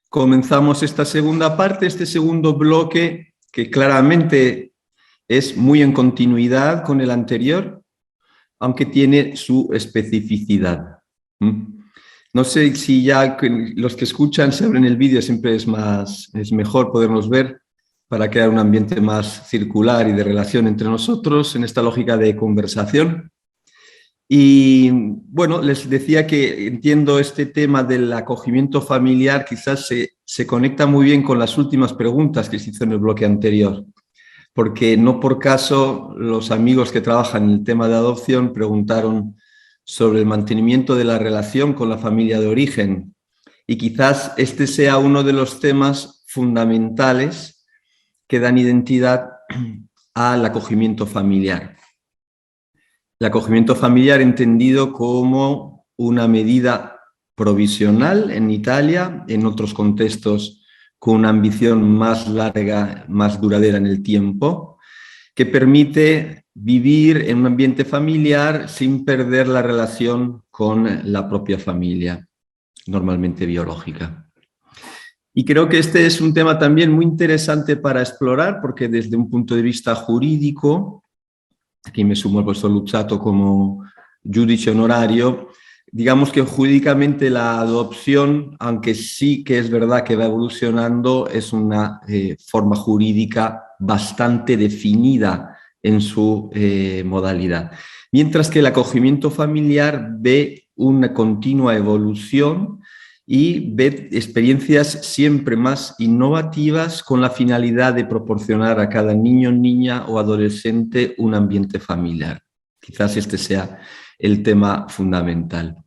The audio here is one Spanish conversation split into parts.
comenzamos esta segunda parte, este segundo bloque, que claramente es muy en continuidad con el anterior, aunque tiene su especificidad. No sé si ya los que escuchan, se abren el vídeo, siempre es mejor podernos ver para crear un ambiente más circular y de relación entre nosotros en esta lógica de conversación. Y bueno, les decía que entiendo este tema del acogimiento familiar, quizás se conecta muy bien con las últimas preguntas que se hizo en el bloque anterior, porque no por caso los amigos que trabajan en el tema de adopción preguntaron sobre el mantenimiento de la relación con la familia de origen. Y quizás este sea uno de los temas fundamentales que dan identidad al acogimiento familiar. El acogimiento familiar entendido como una medida provisional en Italia, en otros contextos con una ambición más larga, más duradera en el tiempo, que permite vivir en un ambiente familiar sin perder la relación con la propia familia, normalmente biológica. Y creo que este es un tema también muy interesante para explorar, porque desde un punto de vista jurídico, aquí me sumo al profesor Luzzatto como giudice honorario, digamos que jurídicamente la adopción, aunque sí que es verdad que va evolucionando, es una forma jurídica bastante definida en su modalidad. Mientras que el acogimiento familiar ve una continua evolución y ve experiencias siempre más innovativas con la finalidad de proporcionar a cada niño, niña o adolescente un ambiente familiar. Quizás este sea el tema fundamental.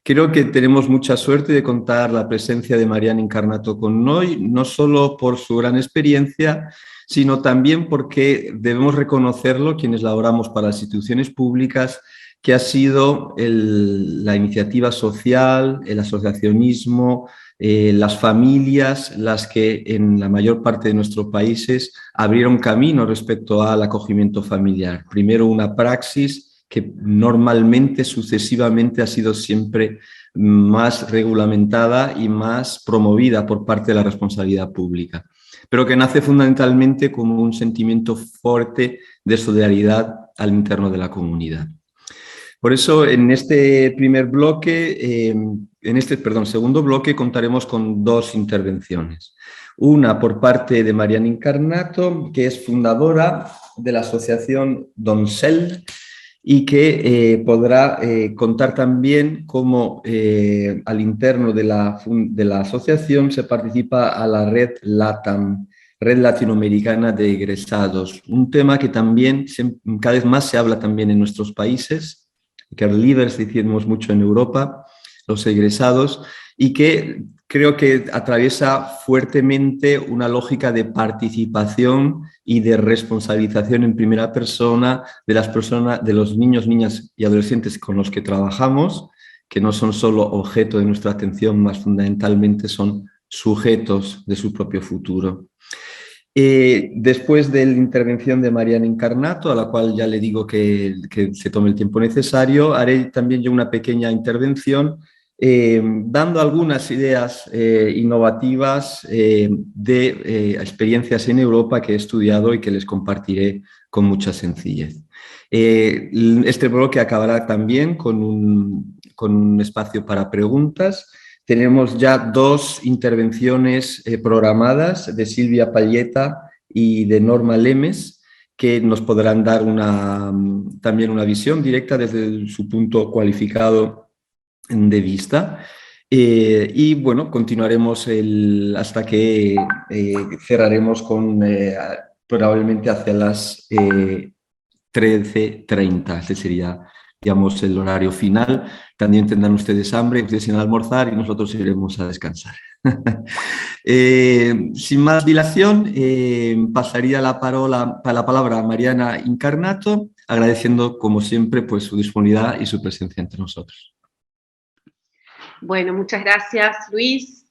Creo que tenemos mucha suerte de contar la presencia de Mariana Incarnato con hoy, no solo por su gran experiencia, sino también porque debemos reconocerlo, quienes laboramos para las instituciones públicas, que ha sido la iniciativa social, el asociacionismo, las familias, las que en la mayor parte de nuestros países abrieron camino respecto al acogimiento familiar. Primero una praxis que normalmente, sucesivamente, ha sido siempre más regulamentada y más promovida por parte de la responsabilidad pública, pero que nace fundamentalmente como un sentimiento fuerte de solidaridad al interno de la comunidad. Por eso, en este primer bloque, segundo bloque, contaremos con dos intervenciones. Una por parte de Mariana Incarnato, que es fundadora de la asociación Doncel y que podrá contar también cómo al interno de la asociación se participa a la red LATAM, Red Latinoamericana de Egresados, un tema que también cada vez más se habla también en nuestros países, care leavers decimos mucho en Europa, los egresados, y que creo que atraviesa fuertemente una lógica de participación y de responsabilización en primera persona de las personas, de los niños, niñas y adolescentes con los que trabajamos, que no son solo objeto de nuestra atención, más fundamentalmente son sujetos de su propio futuro. Después de la intervención de Mariana Incarnato, a la cual ya le digo que se tome el tiempo necesario, haré también yo una pequeña intervención dando algunas ideas innovativas de experiencias en Europa que he estudiado y que les compartiré con mucha sencillez. Este bloque acabará también con un espacio para preguntas. Tenemos ya dos intervenciones programadas de Silvia Palleta y de Norma Lemes, que nos podrán dar también una visión directa desde su punto cualificado de vista. Y bueno, continuaremos hasta que cerraremos probablemente hacia las 13:30. Este sería, digamos, el horario final. También tendrán ustedes hambre, ustedes irán a almorzar y nosotros iremos a descansar. Sin más dilación, pasaría la palabra a Mariana Incarnato, agradeciendo, como siempre, pues, su disponibilidad y su presencia entre nosotros. Bueno, muchas gracias, Luis,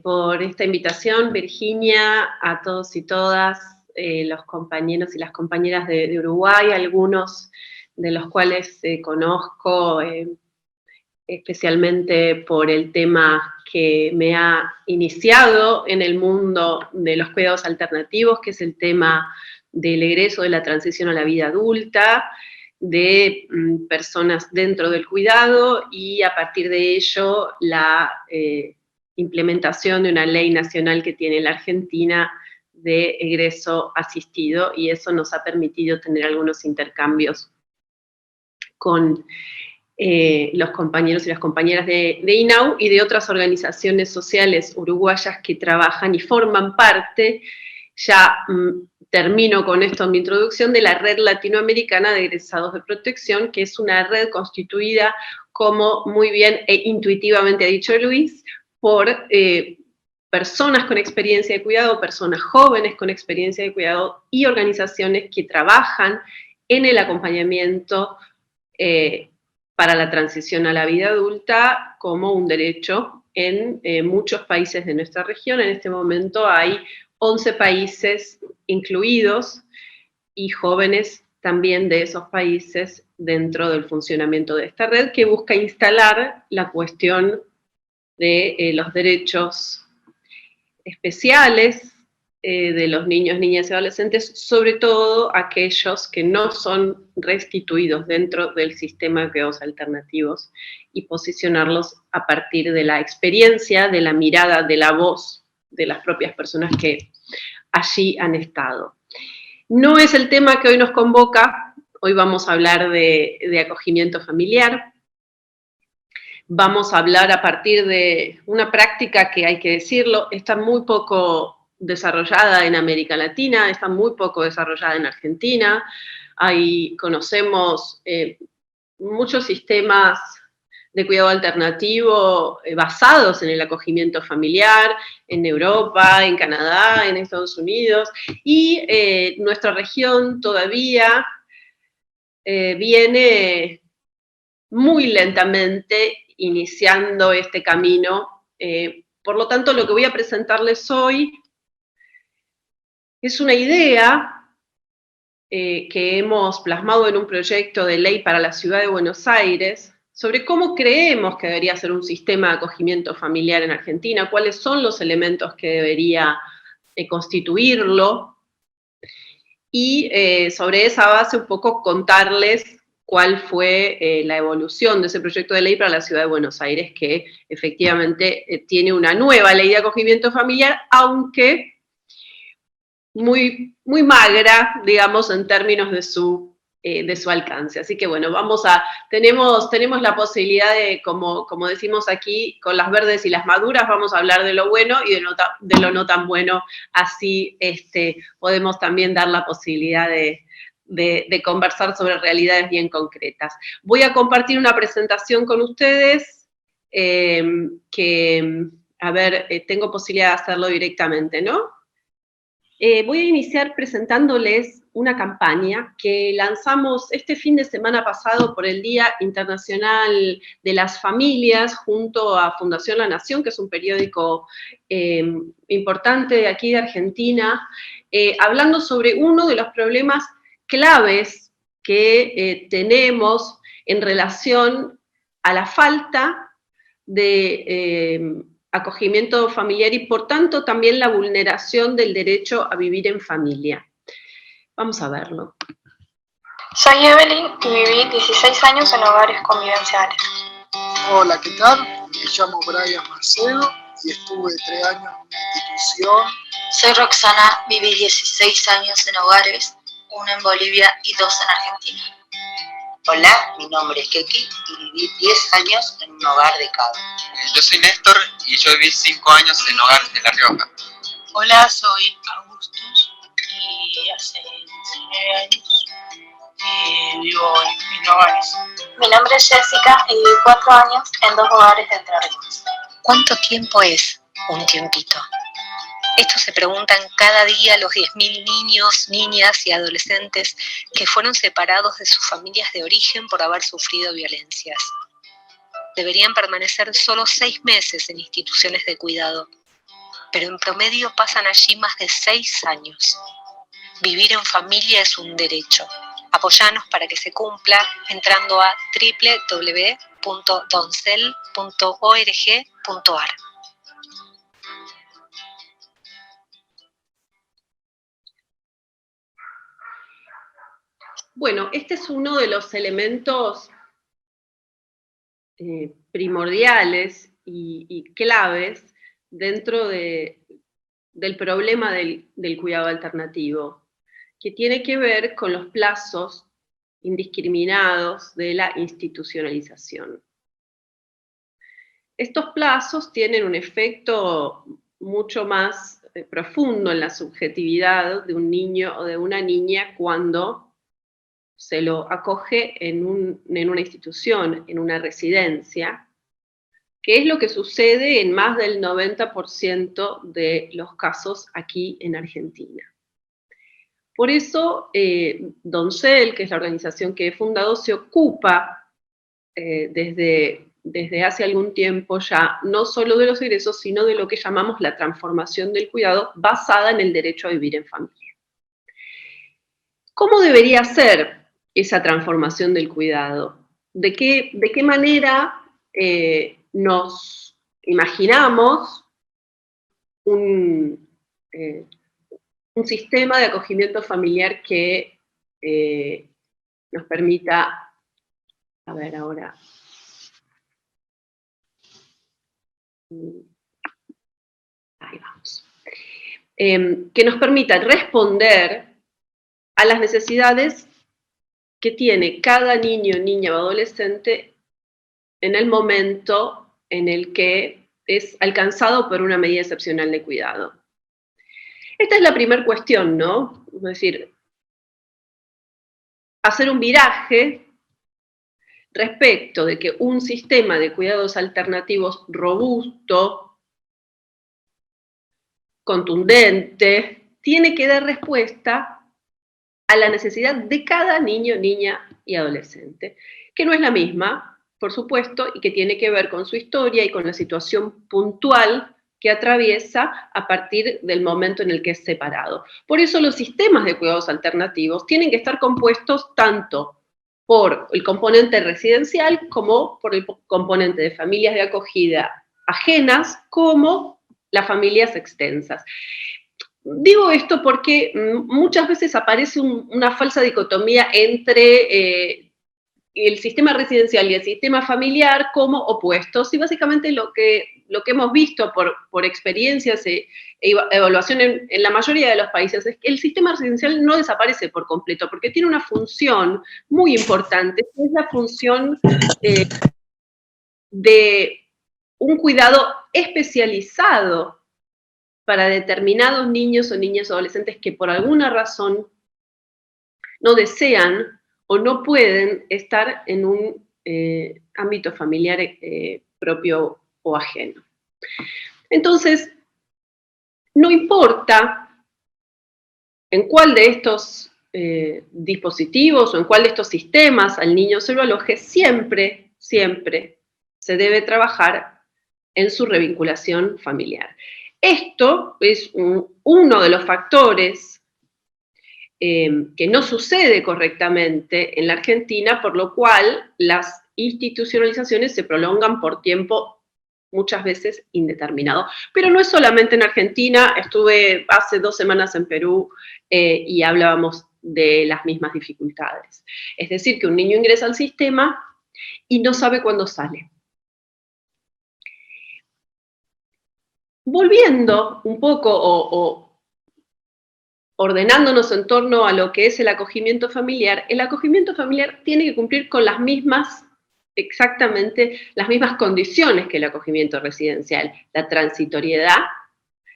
por esta invitación, Virginia, a todos y todas, los compañeros y las compañeras de Uruguay, algunos de los cuales conozco especialmente por el tema que me ha iniciado en el mundo de los cuidados alternativos, que es el tema del egreso de la transición a la vida adulta, de personas dentro del cuidado, y a partir de ello la implementación de una ley nacional que tiene la Argentina de egreso asistido, y eso nos ha permitido tener algunos intercambios con los compañeros y las compañeras de INAU y de otras organizaciones sociales uruguayas que trabajan y forman parte, ya termino con esto en mi introducción, de la Red Latinoamericana de Egresados de Protección, que es una red constituida, como muy bien e intuitivamente ha dicho Luis, por personas con experiencia de cuidado, personas jóvenes con experiencia de cuidado y organizaciones que trabajan en el acompañamiento para la transición a la vida adulta como un derecho en muchos países de nuestra región. En este momento hay 11 países incluidos y jóvenes también de esos países dentro del funcionamiento de esta red, que busca instalar la cuestión de los derechos especiales de los niños, niñas y adolescentes, sobre todo aquellos que no son restituidos dentro del sistema de cuidados alternativos, y posicionarlos a partir de la experiencia, de la mirada, de la voz de las propias personas que allí han estado. No es el tema que hoy nos convoca. Hoy vamos a hablar de acogimiento familiar. Vamos a hablar a partir de una práctica que, hay que decirlo, está muy poco desarrollada en América Latina, está muy poco desarrollada en Argentina. Ahí conocemos muchos sistemas de cuidado alternativo basados en el acogimiento familiar, en Europa, en Canadá, en Estados Unidos, y nuestra región todavía viene muy lentamente iniciando este camino. Por lo tanto, lo que voy a presentarles hoy es una idea que hemos plasmado en un proyecto de ley para la Ciudad de Buenos Aires, sobre cómo creemos que debería ser un sistema de acogimiento familiar en Argentina, cuáles son los elementos que debería constituirlo, y sobre esa base un poco contarles cuál fue la evolución de ese proyecto de ley para la Ciudad de Buenos Aires, que efectivamente tiene una nueva ley de acogimiento familiar, aunque muy, muy magra, digamos, en términos de su alcance. Así que bueno, tenemos la posibilidad de, como decimos aquí, con las verdes y las maduras, vamos a hablar de lo bueno y de lo no tan bueno. Así podemos también dar la posibilidad de conversar sobre realidades bien concretas. Voy a compartir una presentación con ustedes que, a ver, tengo posibilidad de hacerlo directamente, ¿no? Voy a iniciar presentándoles una campaña que lanzamos este fin de semana pasado por el Día Internacional de las Familias, junto a Fundación La Nación, que es un periódico importante de aquí de Argentina, hablando sobre uno de los problemas claves que tenemos en relación a la falta de acogimiento familiar y, por tanto, también la vulneración del derecho a vivir en familia. Vamos a verlo. Soy Evelyn y viví 16 años en hogares convivenciales. Hola, ¿qué tal? Me llamo Brian Marcelo y estuve 3 años en una institución. Soy Roxana, viví 16 años en hogares, 1 en Bolivia y 2 en Argentina. Hola, mi nombre es Keki y viví 10 años en un hogar de Cabo. Yo soy Néstor y yo viví 5 años en hogar de La Rioja. Hola, soy Augustus y hace 19 años vivo en hogares. Mi nombre es Jessica y viví 4 años en 2 hogares de Entre Ríos. ¿Cuánto tiempo es un tiempito? Esto se preguntan cada día los 10.000 niños, niñas y adolescentes que fueron separados de sus familias de origen por haber sufrido violencias. Deberían permanecer solo 6 meses en instituciones de cuidado, pero en promedio pasan allí más de 6 años. Vivir en familia es un derecho. Apóyanos para que se cumpla entrando a www.doncel.org.ar. Bueno, este es uno de los elementos primordiales y claves dentro del problema del cuidado alternativo, que tiene que ver con los plazos indiscriminados de la institucionalización. Estos plazos tienen un efecto mucho más profundo en la subjetividad de un niño o de una niña cuando se lo acoge en una institución, en una residencia, que es lo que sucede en más del 90% de los casos aquí en Argentina. Por eso, Doncel, que es la organización que he fundado, se ocupa desde hace algún tiempo ya, no solo de los egresos, sino de lo que llamamos la transformación del cuidado basada en el derecho a vivir en familia. ¿Cómo debería ser esa transformación del cuidado? ¿De qué manera nos imaginamos un sistema de acogimiento familiar que nos permita, a ver ahora, ahí vamos, que nos permita responder a las necesidades que tiene cada niño, niña o adolescente en el momento en el que es alcanzado por una medida excepcional de cuidado. Esta es la primera cuestión, ¿no? Es decir, hacer un viraje respecto de que un sistema de cuidados alternativos robusto, contundente, tiene que dar respuesta a la necesidad de cada niño, niña y adolescente, que no es la misma, por supuesto, y que tiene que ver con su historia y con la situación puntual que atraviesa a partir del momento en el que es separado. Por eso los sistemas de cuidados alternativos tienen que estar compuestos tanto por el componente residencial como por el componente de familias de acogida ajenas, como las familias extensas. Digo esto porque muchas veces aparece una falsa dicotomía entre el sistema residencial y el sistema familiar como opuestos, y básicamente lo que hemos visto por experiencias e evaluación en la mayoría de los países es que el sistema residencial no desaparece por completo, porque tiene una función muy importante, que es la función de un cuidado especializado para determinados niños o niñas o adolescentes que por alguna razón no desean o no pueden estar en un ámbito familiar propio o ajeno. Entonces, no importa en cuál de estos dispositivos o en cuál de estos sistemas al niño se lo aloje, siempre se debe trabajar en su revinculación familiar. Esto es uno de los factores que no sucede correctamente en la Argentina, por lo cual las institucionalizaciones se prolongan por tiempo muchas veces indeterminado. Pero no es solamente en Argentina, estuve hace 2 semanas en Perú y hablábamos de las mismas dificultades. Es decir, que un niño ingresa al sistema y no sabe cuándo sale. Volviendo un poco o ordenándonos en torno a lo que es el acogimiento familiar tiene que cumplir con exactamente las mismas condiciones que el acogimiento residencial: la transitoriedad,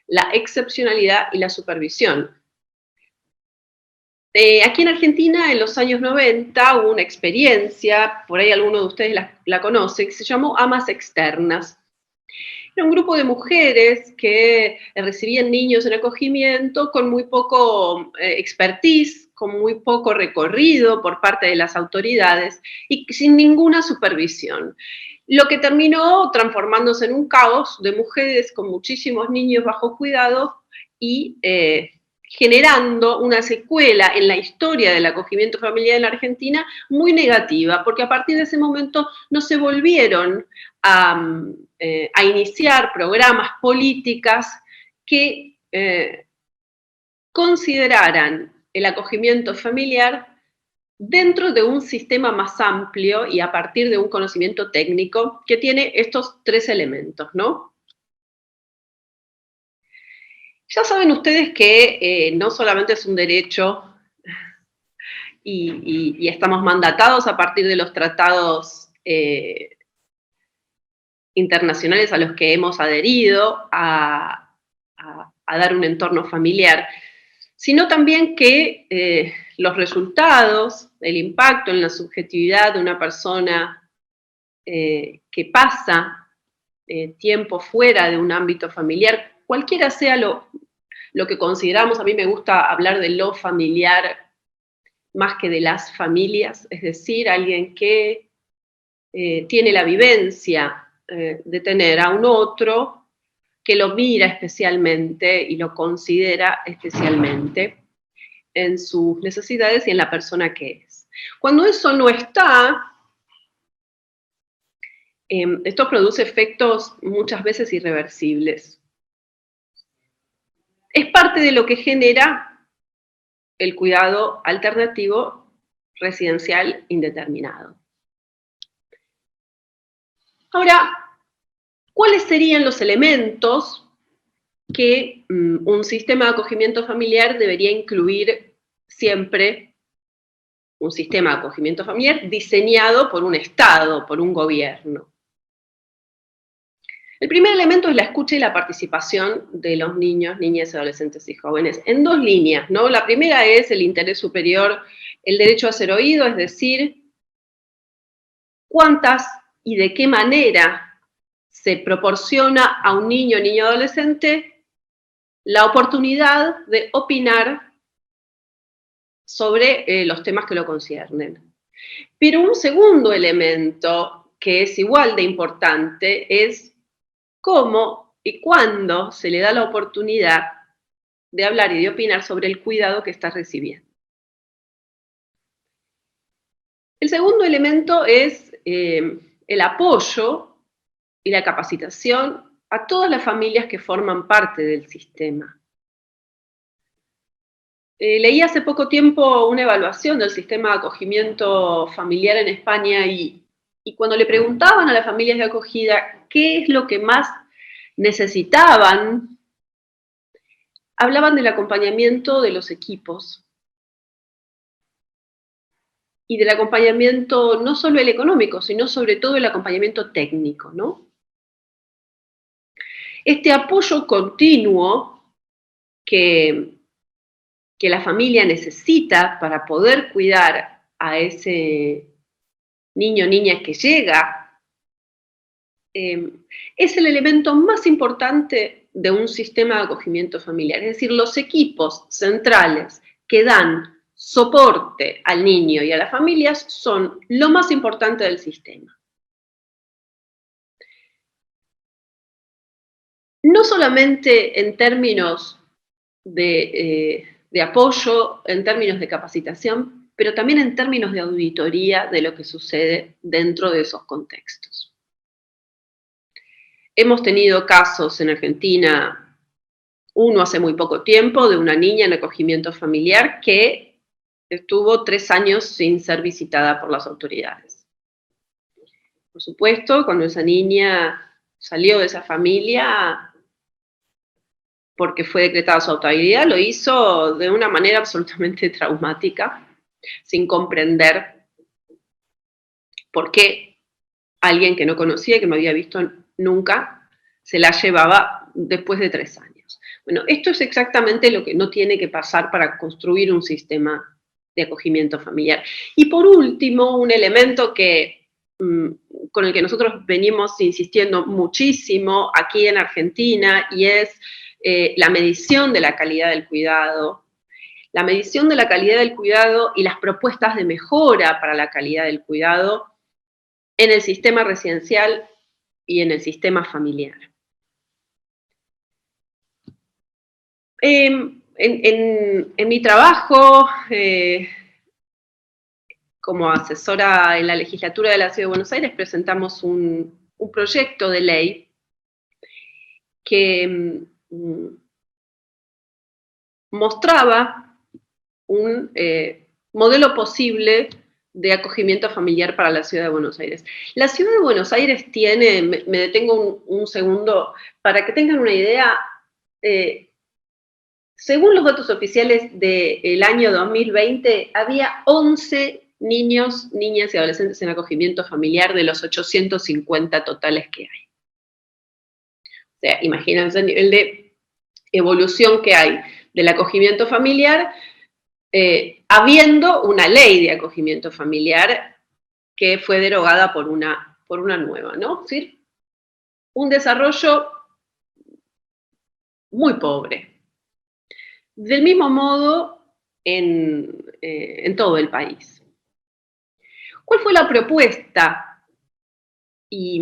la excepcionalidad y la supervisión. Aquí en Argentina, en los años 90, hubo una experiencia, por ahí alguno de ustedes la conoce, que se llamó Amas Externas. Era un grupo de mujeres que recibían niños en acogimiento con muy poco expertise, con muy poco recorrido por parte de las autoridades y sin ninguna supervisión. Lo que terminó transformándose en un caos de mujeres con muchísimos niños bajo cuidado y generando una secuela en la historia del acogimiento familiar en la Argentina muy negativa, porque a partir de ese momento no se volvieron a iniciar programas, políticas que consideraran el acogimiento familiar dentro de un sistema más amplio y a partir de un conocimiento técnico que tiene estos tres elementos, ¿no? Ya saben ustedes que no solamente es un derecho y estamos mandatados a partir de los tratados internacionales a los que hemos adherido a dar un entorno familiar, sino también que los resultados, el impacto en la subjetividad de una persona que pasa tiempo fuera de un ámbito familiar, cualquiera sea lo que consideramos, a mí me gusta hablar de lo familiar más que de las familias, es decir, alguien que tiene la vivencia de tener a un otro que lo mira especialmente y lo considera especialmente en sus necesidades y en la persona que es. Cuando eso no está, esto produce efectos muchas veces irreversibles. Es parte de lo que genera el cuidado alternativo residencial indeterminado. Ahora, ¿cuáles serían los elementos que un sistema de acogimiento familiar debería incluir siempre? Un sistema de acogimiento familiar diseñado por un Estado, por un gobierno. El primer elemento es la escucha y la participación de los niños, niñas, adolescentes y jóvenes, en dos líneas, ¿no? La primera es el interés superior, el derecho a ser oído, es decir, cuántas y de qué manera se proporciona a un niño, niña o adolescente la oportunidad de opinar sobre los temas que lo conciernen. Pero un segundo elemento que es igual de importante es cómo y cuándo se le da la oportunidad de hablar y de opinar sobre el cuidado que está recibiendo. El segundo elemento es el apoyo y la capacitación a todas las familias que forman parte del sistema. Leí hace poco tiempo una evaluación del sistema de acogimiento familiar en España y cuando le preguntaban a las familias de acogida qué es lo que más necesitaban, hablaban del acompañamiento de los equipos y del acompañamiento no solo el económico, sino sobre todo el acompañamiento técnico, ¿no? Este apoyo continuo que la familia necesita para poder cuidar a ese niño o niña que llega, es el elemento más importante de un sistema de acogimiento familiar. Es decir, los equipos centrales que dan soporte al niño y a las familias son lo más importante del sistema. No solamente en términos de apoyo, en términos de capacitación, pero también en términos de auditoría de lo que sucede dentro de esos contextos. Hemos tenido casos en Argentina, uno hace muy poco tiempo, de una niña en acogimiento familiar que estuvo 3 años sin ser visitada por las autoridades. Por supuesto, cuando esa niña salió de esa familia, porque fue decretada su autoridad, lo hizo de una manera absolutamente traumática, sin comprender por qué alguien que no conocía, que no había visto nunca, se la llevaba después de 3 años. Bueno, esto es exactamente lo que no tiene que pasar para construir un sistema de acogimiento familiar. Y por último, un elemento con el que nosotros venimos insistiendo muchísimo aquí en Argentina, y es la medición de la calidad del cuidado. La medición de la calidad del cuidado y las propuestas de mejora para la calidad del cuidado en el sistema residencial y en el sistema familiar. En mi trabajo como asesora en la legislatura de la Ciudad de Buenos Aires presentamos un proyecto de ley que mostraba un modelo posible de acogimiento familiar para la Ciudad de Buenos Aires. La Ciudad de Buenos Aires tiene, me detengo un segundo, para que tengan una idea, según los datos oficiales del año 2020, había 11 niños, niñas y adolescentes en acogimiento familiar de los 850 totales que hay. O sea, imagínense el nivel de evolución que hay del acogimiento familiar, habiendo una ley de acogimiento familiar que fue derogada por una nueva, ¿no? Es decir, un desarrollo muy pobre. Del mismo modo en todo el país. ¿Cuál fue la propuesta? Y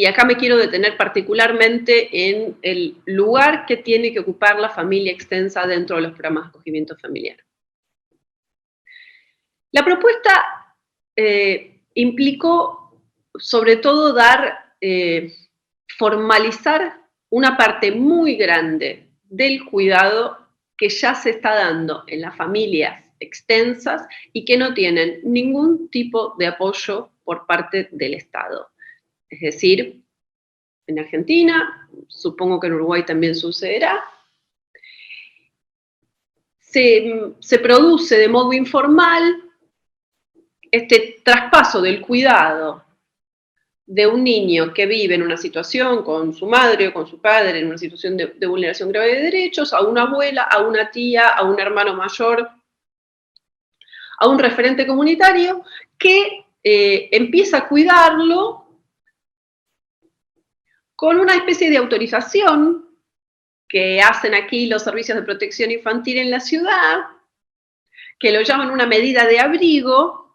acá me quiero detener particularmente en el lugar que tiene que ocupar la familia extensa dentro de los programas de acogimiento familiar. La propuesta implicó, sobre todo, formalizar una parte muy grande del cuidado que ya se está dando en las familias extensas y que no tienen ningún tipo de apoyo por parte del Estado. Es decir, en Argentina, supongo que en Uruguay también sucederá, se produce de modo informal este traspaso del cuidado de un niño que vive en una situación con su madre o con su padre, en una situación de vulneración grave de derechos, a una abuela, a una tía, a un hermano mayor, a un referente comunitario que empieza a cuidarlo con una especie de autorización que hacen aquí los servicios de protección infantil en la ciudad, que lo llaman una medida de abrigo,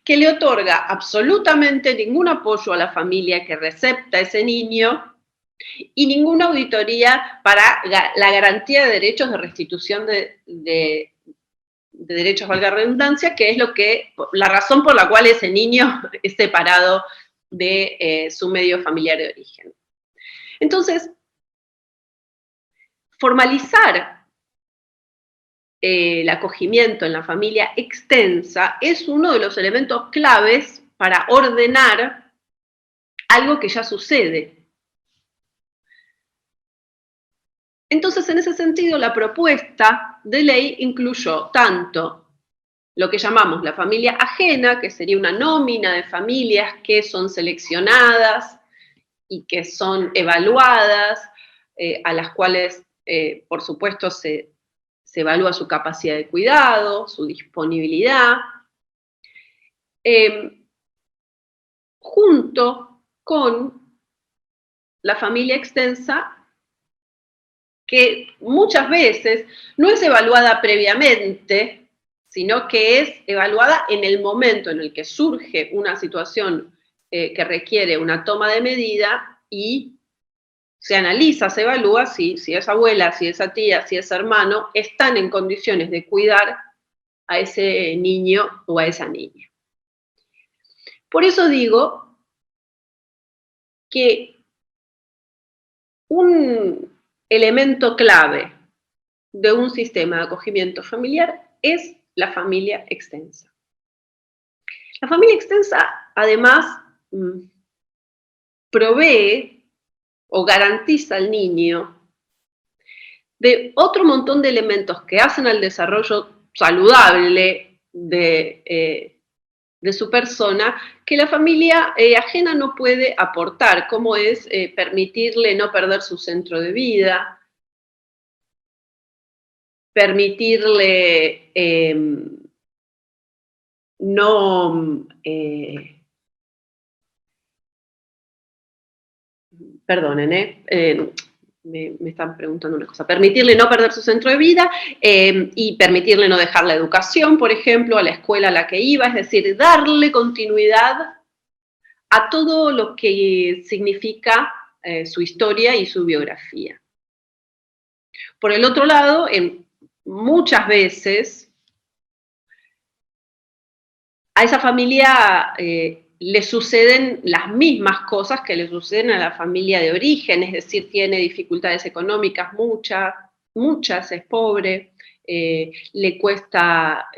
que le otorga absolutamente ningún apoyo a la familia que recepta a ese niño y ninguna auditoría para la garantía de derechos de restitución de derechos, valga la redundancia, que es la razón por la cual ese niño es separado de su medio familiar de origen. Entonces, formalizar el acogimiento en la familia extensa es uno de los elementos claves para ordenar algo que ya sucede. Entonces, en ese sentido, la propuesta de ley incluyó tanto lo que llamamos la familia ajena, que sería una nómina de familias que son seleccionadas y que son evaluadas, a las cuales, por supuesto, se evalúa su capacidad de cuidado, su disponibilidad, junto con la familia extensa, que muchas veces no es evaluada previamente, sino que es evaluada en el momento en el que surge una situación que requiere una toma de medida y se analiza, se evalúa si esa abuela, si esa tía, si ese hermano están en condiciones de cuidar a ese niño o a esa niña. Por eso digo que un elemento clave de un sistema de acogimiento familiar es la familia extensa. La familia extensa, además, provee o garantiza al niño de otro montón de elementos que hacen al desarrollo saludable de su persona, que la familia ajena no puede aportar, como es permitirle no perder su centro de vida, permitirle perdonen, me están preguntando una cosa, permitirle no perder su centro de vida y permitirle no dejar la educación, por ejemplo, a la escuela a la que iba, es decir, darle continuidad a todo lo que significa su historia y su biografía. Por el otro lado, muchas veces a esa familia le suceden las mismas cosas que le suceden a la familia de origen, es decir, tiene dificultades económicas muchas, es pobre, le cuesta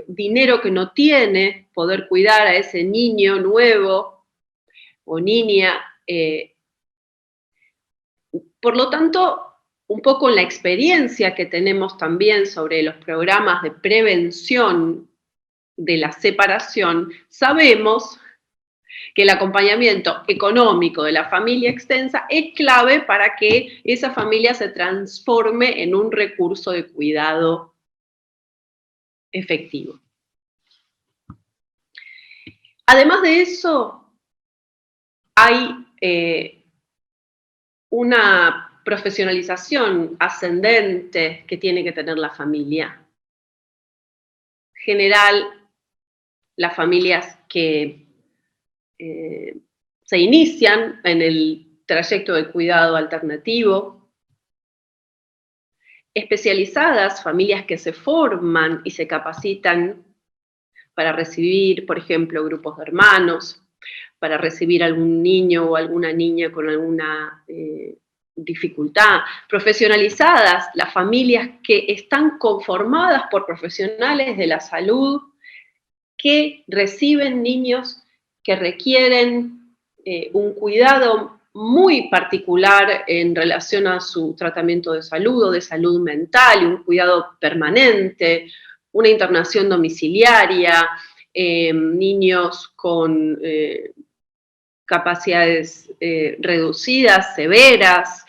dinero que no tiene poder cuidar a ese niño nuevo o niña. Por lo tanto, un poco la experiencia que tenemos también sobre los programas de prevención de la separación, sabemos que el acompañamiento económico de la familia extensa es clave para que esa familia se transforme en un recurso de cuidado efectivo. Además de eso, hay una profesionalización ascendente que tiene que tener la familia. En general, las familias que se inician en el trayecto de cuidado alternativo, especializadas, familias que se forman y se capacitan para recibir, por ejemplo, grupos de hermanos, para recibir algún niño o alguna niña con alguna dificultad, profesionalizadas, las familias que están conformadas por profesionales de la salud que reciben niños que requieren un cuidado muy particular en relación a su tratamiento de salud o de salud mental, y un cuidado permanente, una internación domiciliaria, niños con capacidades reducidas, severas.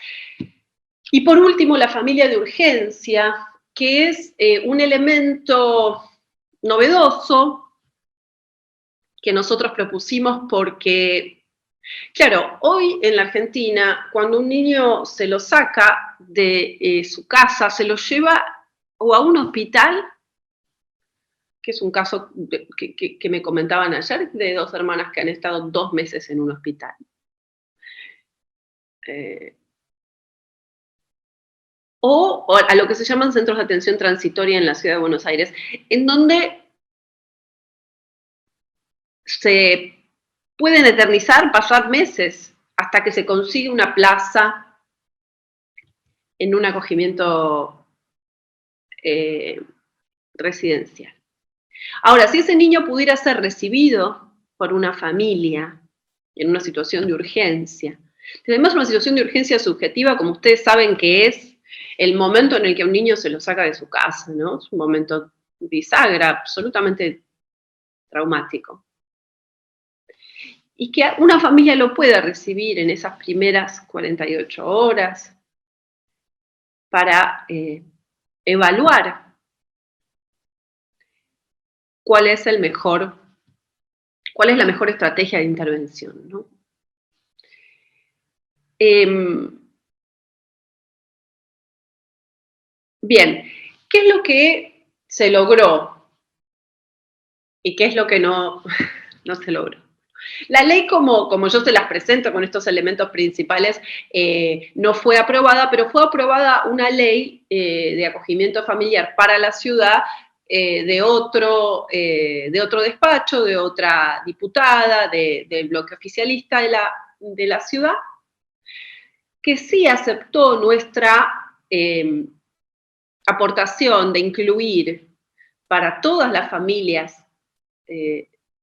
Y por último, la familia de urgencia, que es un elemento novedoso que nosotros propusimos porque, claro, hoy en la Argentina, cuando un niño se lo saca de su casa, se lo lleva o a un hospital, que es un caso que me comentaban ayer, de 2 hermanas que han estado 2 meses en un hospital. O a lo que se llaman centros de atención transitoria en la ciudad de Buenos Aires, en donde se pueden eternizar, pasar meses, hasta que se consigue una plaza en un acogimiento residencial. Ahora, si ese niño pudiera ser recibido por una familia en una situación de urgencia, además una situación de urgencia subjetiva, como ustedes saben que es el momento en el que un niño se lo saca de su casa, ¿no? Es un momento bisagra, absolutamente traumático. Y que una familia lo pueda recibir en esas primeras 48 horas para evaluar cuál es la mejor estrategia de intervención, ¿no? Bien, ¿qué es lo que se logró? ¿Y qué es lo que no se logró? La ley, como yo se las presento con estos elementos principales, no fue aprobada, pero fue aprobada una ley de acogimiento familiar para la ciudad de otro despacho, de otra diputada, del bloque oficialista de la ciudad, que sí aceptó nuestra aportación de incluir para todas las familias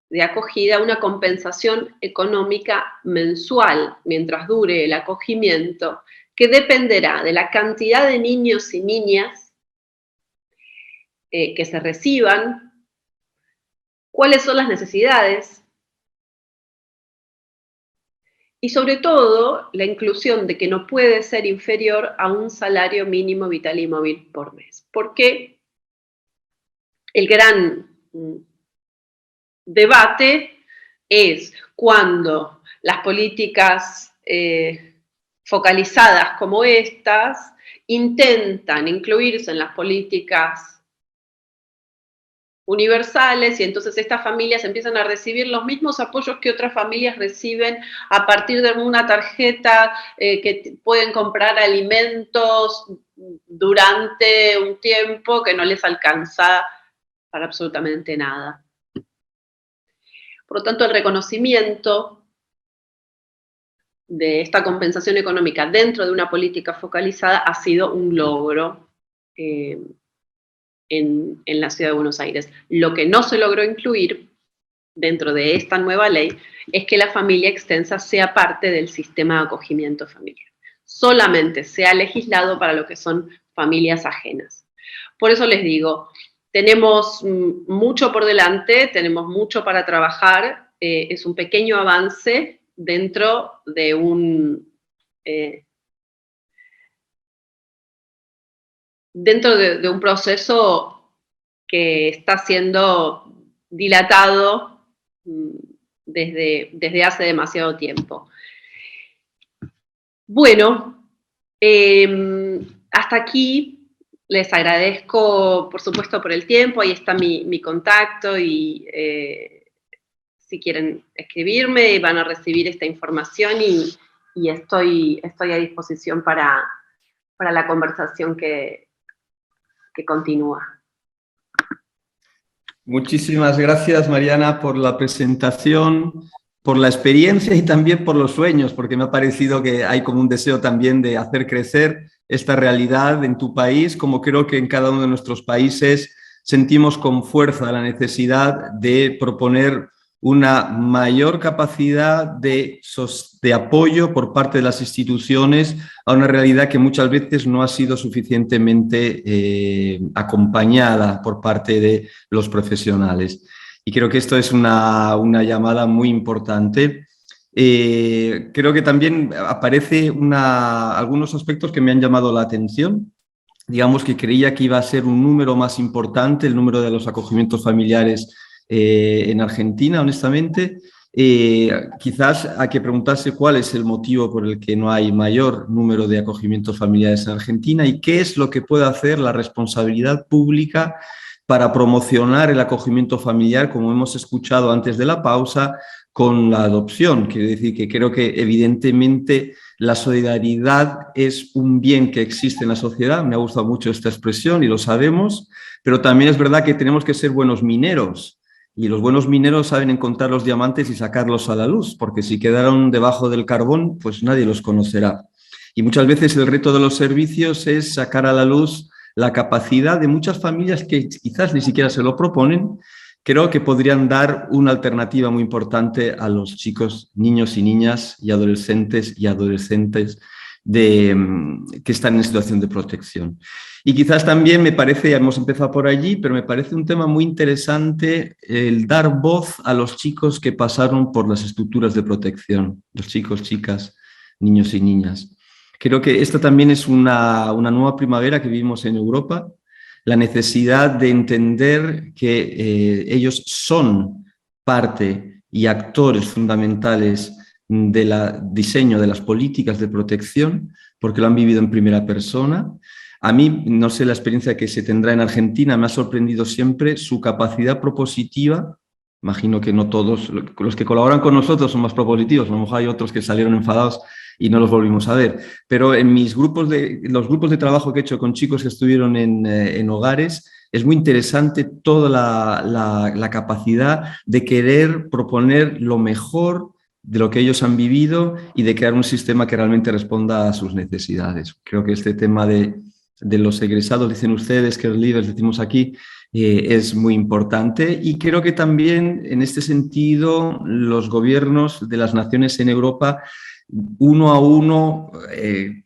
de acogida una compensación económica mensual mientras dure el acogimiento, que dependerá de la cantidad de niños y niñas que se reciban, cuáles son las necesidades y sobre todo la inclusión de que no puede ser inferior a un salario mínimo vital y móvil por mes. Porque el gran debate es cuando las políticas focalizadas como estas intentan incluirse en las políticas universales y entonces estas familias empiezan a recibir los mismos apoyos que otras familias reciben a partir de una tarjeta que pueden comprar alimentos durante un tiempo que no les alcanza para absolutamente nada. Por lo tanto, el reconocimiento de esta compensación económica dentro de una política focalizada ha sido un logro en la Ciudad de Buenos Aires. Lo que no se logró incluir dentro de esta nueva ley es que la familia extensa sea parte del sistema de acogimiento familiar. Solamente se ha legislado para lo que son familias ajenas. Por eso les digo, tenemos mucho por delante, tenemos mucho para trabajar, es un pequeño avance dentro de un proceso que está siendo dilatado desde hace demasiado tiempo. Bueno, hasta aquí les agradezco, por supuesto, por el tiempo. Ahí está mi contacto y si quieren escribirme van a recibir esta información y estoy a disposición para la conversación que continúa. Muchísimas gracias, Mariana, por la presentación, por la experiencia y también por los sueños, porque me ha parecido que hay como un deseo también de hacer crecer esta realidad en tu país, como creo que en cada uno de nuestros países sentimos con fuerza la necesidad de proponer una mayor capacidad de apoyo por parte de las instituciones a una realidad que muchas veces no ha sido suficientemente acompañada por parte de los profesionales. Y creo que esto es una llamada muy importante. Creo que también aparece algunos aspectos que me han llamado la atención. Digamos que creía que iba a ser un número más importante, el número de los acogimientos familiares en Argentina, honestamente. Quizás hay que preguntarse cuál es el motivo por el que no hay mayor número de acogimientos familiares en Argentina y qué es lo que puede hacer la responsabilidad pública para promocionar el acogimiento familiar, como hemos escuchado antes de la pausa, con la adopción. Quiero decir que creo que evidentemente la solidaridad es un bien que existe en la sociedad. Me ha gustado mucho esta expresión y lo sabemos, pero también es verdad que tenemos que ser buenos mineros. Y los buenos mineros saben encontrar los diamantes y sacarlos a la luz, porque si quedaron debajo del carbón, pues nadie los conocerá. Y muchas veces el reto de los servicios es sacar a la luz la capacidad de muchas familias que quizás ni siquiera se lo proponen. Creo que podrían dar una alternativa muy importante a los chicos, niños y niñas y adolescentes que están en situación de protección. Y quizás también me parece, ya hemos empezado por allí, pero me parece un tema muy interesante el dar voz a los chicos que pasaron por las estructuras de protección, los chicos, chicas, niños y niñas. Creo que esta también es una nueva primavera que vivimos en Europa, la necesidad de entender que ellos son parte y actores fundamentales del diseño de las políticas de protección, porque lo han vivido en primera persona. A mí, no sé la experiencia que se tendrá en Argentina, me ha sorprendido siempre su capacidad propositiva. Imagino que no todos los que colaboran con nosotros son más propositivos, a lo mejor hay otros que salieron enfadados y no los volvimos a ver. Pero en los grupos de trabajo que he hecho con chicos que estuvieron en hogares, es muy interesante toda la capacidad de querer proponer lo mejor de lo que ellos han vivido y de crear un sistema que realmente responda a sus necesidades. Creo que este tema de los egresados, dicen ustedes, que los líderes decimos aquí, es muy importante, y creo que también en este sentido los gobiernos de las naciones en Europa uno a uno,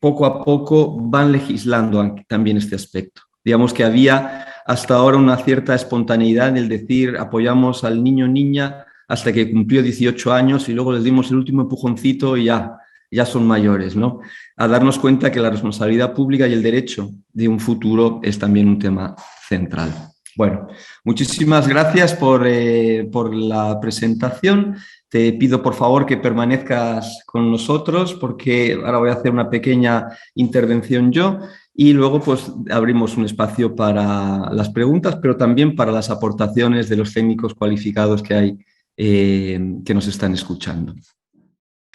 poco a poco, van legislando también este aspecto. Digamos que había hasta ahora una cierta espontaneidad en el decir apoyamos al niño o niña hasta que cumplió 18 años y luego les dimos el último empujoncito y ya son mayores, ¿no? A darnos cuenta que la responsabilidad pública y el derecho de un futuro es también un tema central. Bueno, muchísimas gracias por la presentación. Te pido, por favor, que permanezcas con nosotros porque ahora voy a hacer una pequeña intervención yo y luego pues abrimos un espacio para las preguntas, pero también para las aportaciones de los técnicos cualificados que hay que nos están escuchando.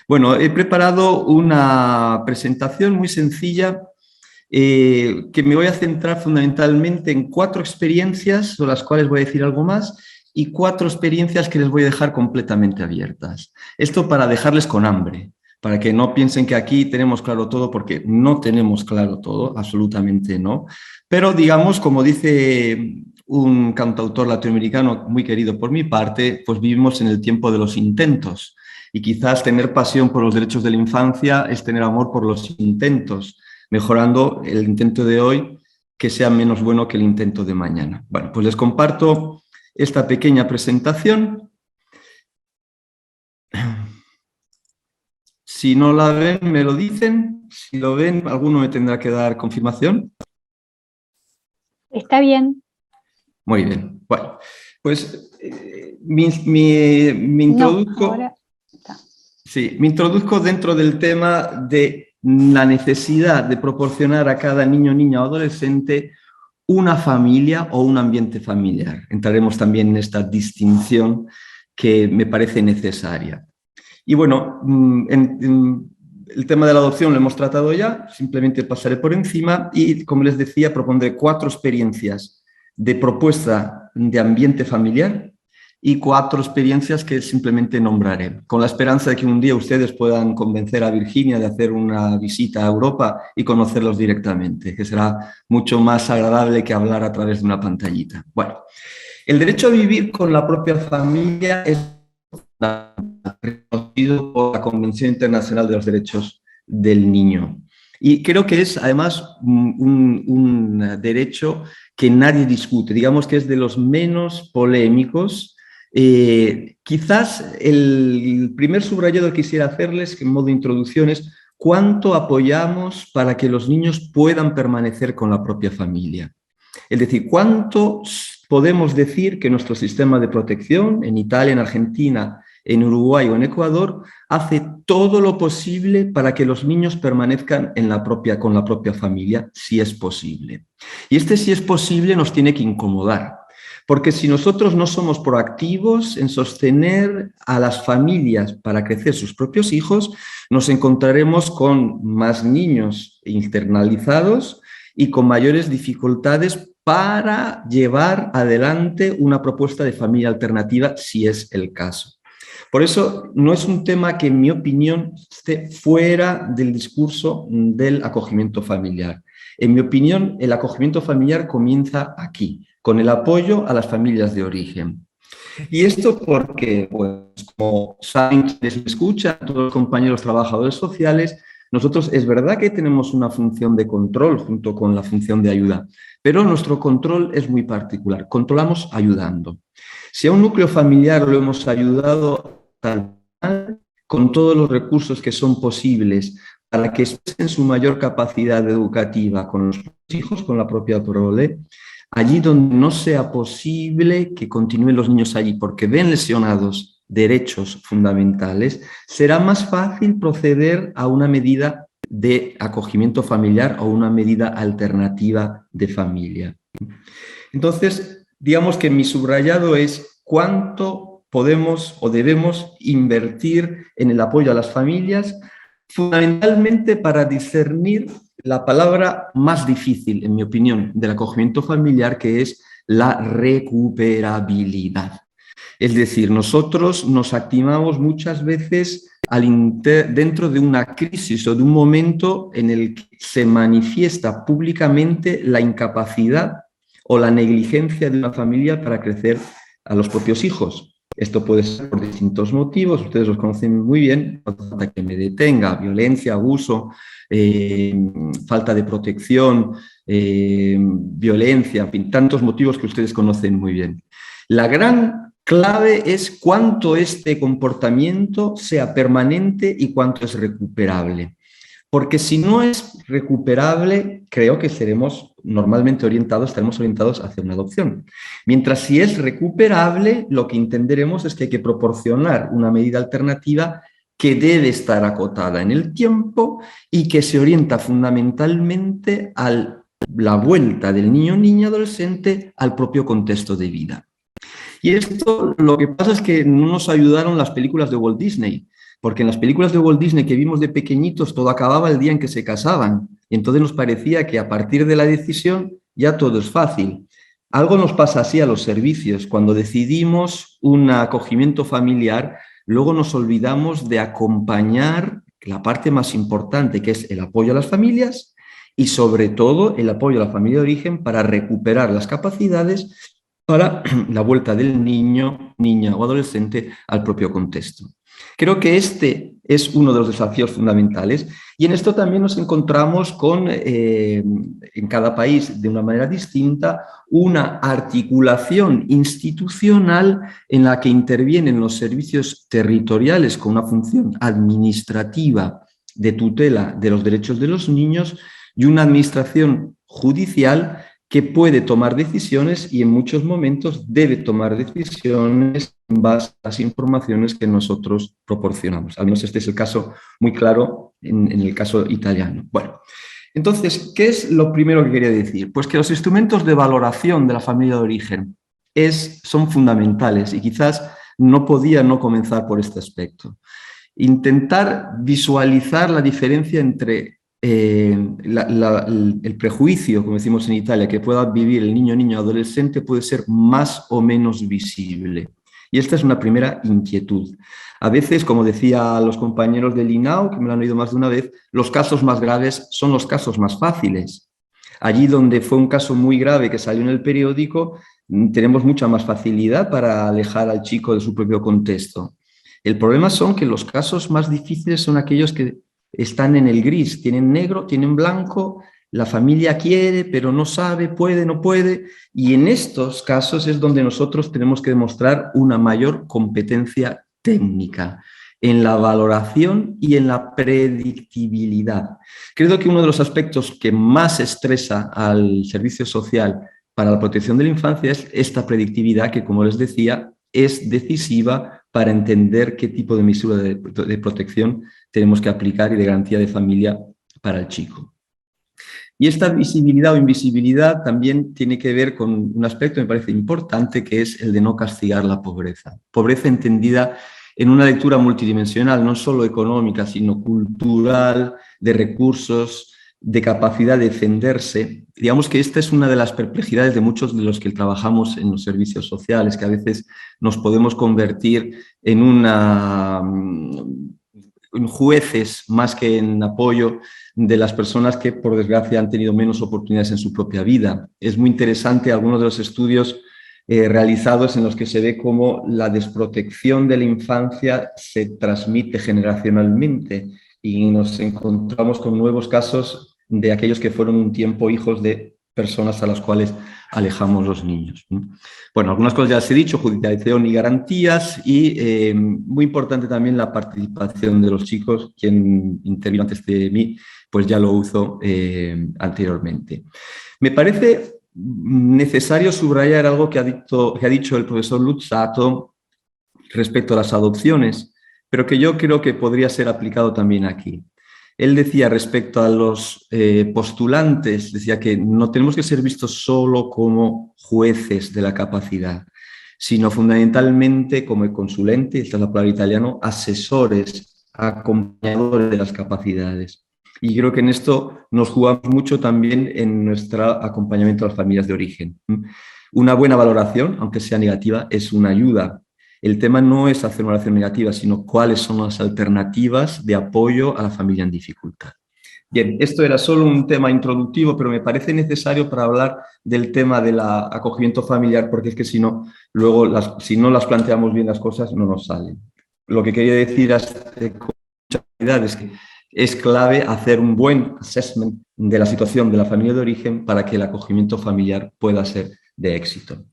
Bueno, he preparado una presentación muy sencilla que me voy a centrar fundamentalmente en 4 experiencias, sobre las cuales voy a decir algo más, y 4 experiencias que les voy a dejar completamente abiertas. Esto para dejarles con hambre, para que no piensen que aquí tenemos claro todo, porque no tenemos claro todo, absolutamente no. Pero digamos, como dice un cantautor latinoamericano muy querido por mi parte, pues vivimos en el tiempo de los intentos. Y quizás tener pasión por los derechos de la infancia es tener amor por los intentos, mejorando el intento de hoy que sea menos bueno que el intento de mañana. Bueno, pues les comparto esta pequeña presentación. Si no la ven, me lo dicen. Si lo ven, alguno me tendrá que dar confirmación. Está bien. Muy bien. Bueno, pues me introduzco... No, sí, me introduzco dentro del tema de la necesidad de proporcionar a cada niño, niña o adolescente una familia o un ambiente familiar. Entraremos también en esta distinción que me parece necesaria. Y bueno, el tema de la adopción lo hemos tratado ya, simplemente pasaré por encima y, como les decía, propondré 4 experiencias de propuesta de ambiente familiar y 4 experiencias que simplemente nombraré, con la esperanza de que un día ustedes puedan convencer a Virginia de hacer una visita a Europa y conocerlos directamente, que será mucho más agradable que hablar a través de una pantallita. Bueno, el derecho a vivir con la propia familia es reconocido por la Convención Internacional de los Derechos del Niño. Y creo que es además un derecho que nadie discute, digamos que es de los menos polémicos. Quizás el primer subrayado que quisiera hacerles en modo de introducción es cuánto apoyamos para que los niños puedan permanecer con la propia familia. Es decir, cuánto podemos decir que nuestro sistema de protección en Italia, en Argentina, en Uruguay o en Ecuador hace todo lo posible para que los niños permanezcan con la propia familia, si es posible. Y si es posible nos tiene que incomodar. Porque si nosotros no somos proactivos en sostener a las familias para crecer sus propios hijos, nos encontraremos con más niños internalizados y con mayores dificultades para llevar adelante una propuesta de familia alternativa, si es el caso. Por eso no es un tema que, en mi opinión, esté fuera del discurso del acogimiento familiar. En mi opinión, el acogimiento familiar comienza aquí, con el apoyo a las familias de origen. Y esto porque, pues, como saben quienes me escuchan, todos los compañeros trabajadores sociales, nosotros es verdad que tenemos una función de control junto con la función de ayuda, pero nuestro control es muy particular, controlamos ayudando. Si a un núcleo familiar lo hemos ayudado con todos los recursos que son posibles para que expresen su mayor capacidad educativa con los hijos, con la propia prole, allí donde no sea posible que continúen los niños allí porque ven lesionados derechos fundamentales, será más fácil proceder a una medida de acogimiento familiar o una medida alternativa de familia. Entonces, digamos que mi subrayado es cuánto podemos o debemos invertir en el apoyo a las familias, fundamentalmente para discernir la palabra más difícil, en mi opinión, del acogimiento familiar, que es la recuperabilidad. Es decir, nosotros nos activamos muchas veces dentro de una crisis o de un momento en el que se manifiesta públicamente la incapacidad o la negligencia de una familia para crecer a los propios hijos. Esto puede ser por distintos motivos, ustedes los conocen muy bien, falta que me detenga, violencia, abuso, falta de protección, violencia, en fin, tantos motivos que ustedes conocen muy bien. La gran clave es cuánto este comportamiento sea permanente y cuánto es recuperable. Porque si no es recuperable, creo que estaremos orientados hacia una adopción. Mientras si es recuperable, lo que entenderemos es que hay que proporcionar una medida alternativa que debe estar acotada en el tiempo y que se orienta fundamentalmente a la vuelta del niño o niña adolescente al propio contexto de vida. Y esto lo que pasa es que no nos ayudaron las películas de Walt Disney, porque en las películas de Walt Disney que vimos de pequeñitos todo acababa el día en que se casaban y entonces nos parecía que a partir de la decisión ya todo es fácil. Algo nos pasa así a los servicios. Cuando decidimos un acogimiento familiar, luego nos olvidamos de acompañar la parte más importante, que es el apoyo a las familias y sobre todo el apoyo a la familia de origen para recuperar las capacidades para la vuelta del niño, niña o adolescente al propio contexto. Creo que este es uno de los desafíos fundamentales y en esto también nos encontramos con, en cada país de una manera distinta, una articulación institucional en la que intervienen los servicios territoriales con una función administrativa de tutela de los derechos de los niños y una administración judicial que puede tomar decisiones y en muchos momentos debe tomar decisiones en base a las informaciones que nosotros proporcionamos. Al menos este es el caso muy claro en el caso italiano. Bueno, entonces, ¿qué es lo primero que quería decir? Pues que los instrumentos de valoración de la familia de origen son fundamentales y quizás no podía no comenzar por este aspecto. Intentar visualizar la diferencia entre el prejuicio, como decimos en Italia, que pueda vivir el niño, niña, adolescente puede ser más o menos visible. Y esta es una primera inquietud. A veces, como decía los compañeros del INAO, que me lo han oído más de una vez, los casos más graves son los casos más fáciles. Allí donde fue un caso muy grave que salió en el periódico, tenemos mucha más facilidad para alejar al chico de su propio contexto. El problema son que los casos más difíciles son aquellos que están en el gris, tienen negro, tienen blanco, la familia quiere, pero no sabe, puede, no puede, y en estos casos es donde nosotros tenemos que demostrar una mayor competencia técnica en la valoración y en la predictibilidad. Creo que uno de los aspectos que más estresa al servicio social para la protección de la infancia es esta predictividad que, como les decía, es decisiva para entender qué tipo de mesura de protección tenemos que aplicar y de garantía de familia para el chico. Y esta visibilidad o invisibilidad también tiene que ver con un aspecto que me parece importante, que es el de no castigar la pobreza. Pobreza entendida en una lectura multidimensional, no solo económica, sino cultural, de recursos, de capacidad de defenderse. Digamos que esta es una de las perplejidades de muchos de los que trabajamos en los servicios sociales, que a veces nos podemos convertir en jueces más que en apoyo de las personas que, por desgracia, han tenido menos oportunidades en su propia vida. Es muy interesante algunos de los estudios realizados en los que se ve cómo la desprotección de la infancia se transmite generacionalmente y nos encontramos con nuevos casos de aquellos que fueron un tiempo hijos de personas a las cuales alejamos los niños. Bueno, algunas cosas ya les he dicho, judicialización y garantías y muy importante también la participación de los chicos, quien intervino antes de mí, pues ya lo hizo anteriormente. Me parece necesario subrayar algo que ha dicho el profesor Luzzatto respecto a las adopciones, pero que yo creo que podría ser aplicado también aquí. Él decía respecto a los postulantes, decía que no tenemos que ser vistos solo como jueces de la capacidad, sino fundamentalmente como consulente, esta es la palabra italiana, asesores, acompañadores de las capacidades. Y creo que en esto nos jugamos mucho también en nuestro acompañamiento a las familias de origen. Una buena valoración, aunque sea negativa, es una ayuda. El tema no es hacer una valoración negativa, sino cuáles son las alternativas de apoyo a la familia en dificultad. Bien, esto era solo un tema introductivo, pero me parece necesario para hablar del tema del acogimiento familiar, porque es que si no, luego si no las planteamos bien las cosas, no nos salen. Lo que quería decir con mucha claridad es que es clave hacer un buen assessment de la situación de la familia de origen para que el acogimiento familiar pueda ser de éxito.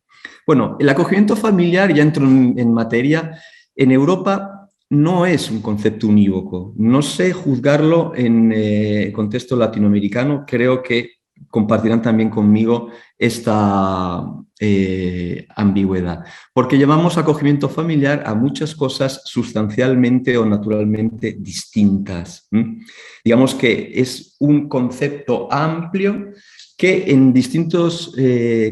Bueno, el acogimiento familiar, ya entro en materia, en Europa no es un concepto unívoco. No sé juzgarlo en el contexto latinoamericano. Creo que compartirán también conmigo esta ambigüedad, porque llamamos acogimiento familiar a muchas cosas sustancialmente o naturalmente distintas. Digamos que es un concepto amplio que en distintos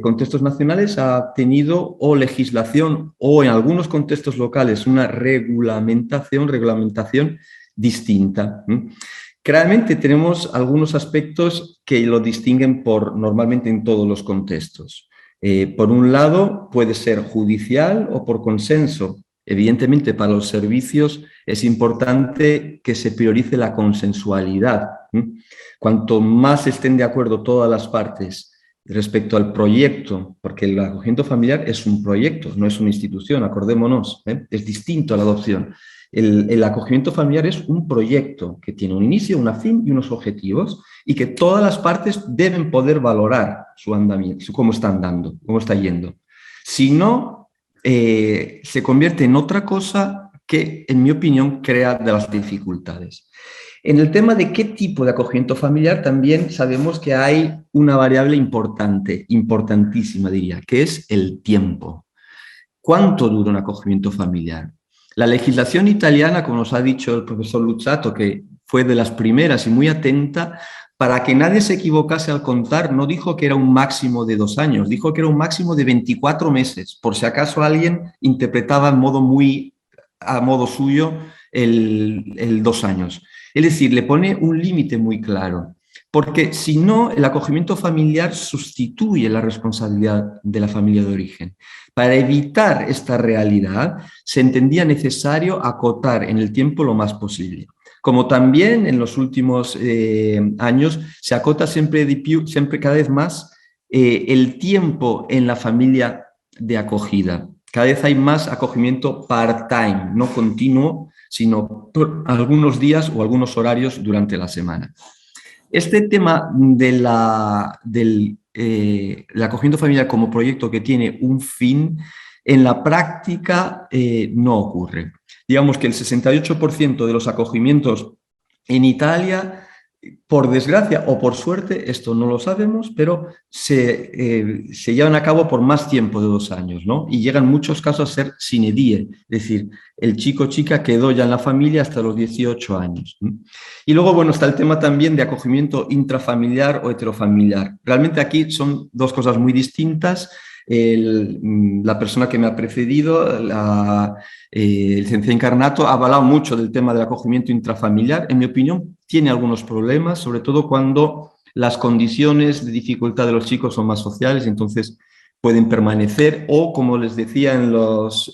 contextos nacionales ha tenido o legislación o en algunos contextos locales una regulamentación distinta. Claramente tenemos algunos aspectos que lo distinguen normalmente en todos los contextos. Por un lado, puede ser judicial o por consenso. Evidentemente, para los servicios es importante que se priorice la consensualidad. Cuanto más estén de acuerdo todas las partes respecto al proyecto, porque el acogimiento familiar es un proyecto, no es una institución, acordémonos, es distinto a la adopción. El acogimiento familiar es un proyecto que tiene un inicio, un fin y unos objetivos y que todas las partes deben poder valorar su andamiento, cómo está andando, cómo está yendo. Si no, se convierte en otra cosa que, en mi opinión, crea de las dificultades. En el tema de qué tipo de acogimiento familiar también sabemos que hay una variable importante, importantísima diría, que es el tiempo. ¿Cuánto dura un acogimiento familiar? La legislación italiana, como nos ha dicho el profesor Luzzatto, que fue de las primeras y muy atenta, para que nadie se equivocase al contar, no dijo que era un máximo de 2 años, dijo que era un máximo de 24 meses, por si acaso alguien interpretaba a modo suyo el 2 años. Es decir, le pone un límite muy claro, porque si no, el acogimiento familiar sustituye la responsabilidad de la familia de origen. Para evitar esta realidad, se entendía necesario acotar en el tiempo lo más posible. Como también en los últimos años se acota siempre cada vez más el tiempo en la familia de acogida. Cada vez hay más acogimiento part-time, no continuo, sino por algunos días o algunos horarios durante la semana. Este tema del acogimiento familiar como proyecto que tiene un fin, en la práctica no ocurre. Digamos que el 68% de los acogimientos en Italia, por desgracia o por suerte, esto no lo sabemos, pero se llevan a cabo por más tiempo de 2 años, ¿no? Y llegan en muchos casos a ser sine die, es decir, el chico o chica quedó ya en la familia hasta los 18 años. Y luego, bueno, está el tema también de acogimiento intrafamiliar o heterofamiliar. Realmente aquí son 2 cosas muy distintas. La persona que me ha precedido, el licenciado Incarnato, ha hablado mucho del tema del acogimiento intrafamiliar. En mi opinión, tiene algunos problemas, sobre todo cuando las condiciones de dificultad de los chicos son más sociales, entonces pueden permanecer o, como les decía en los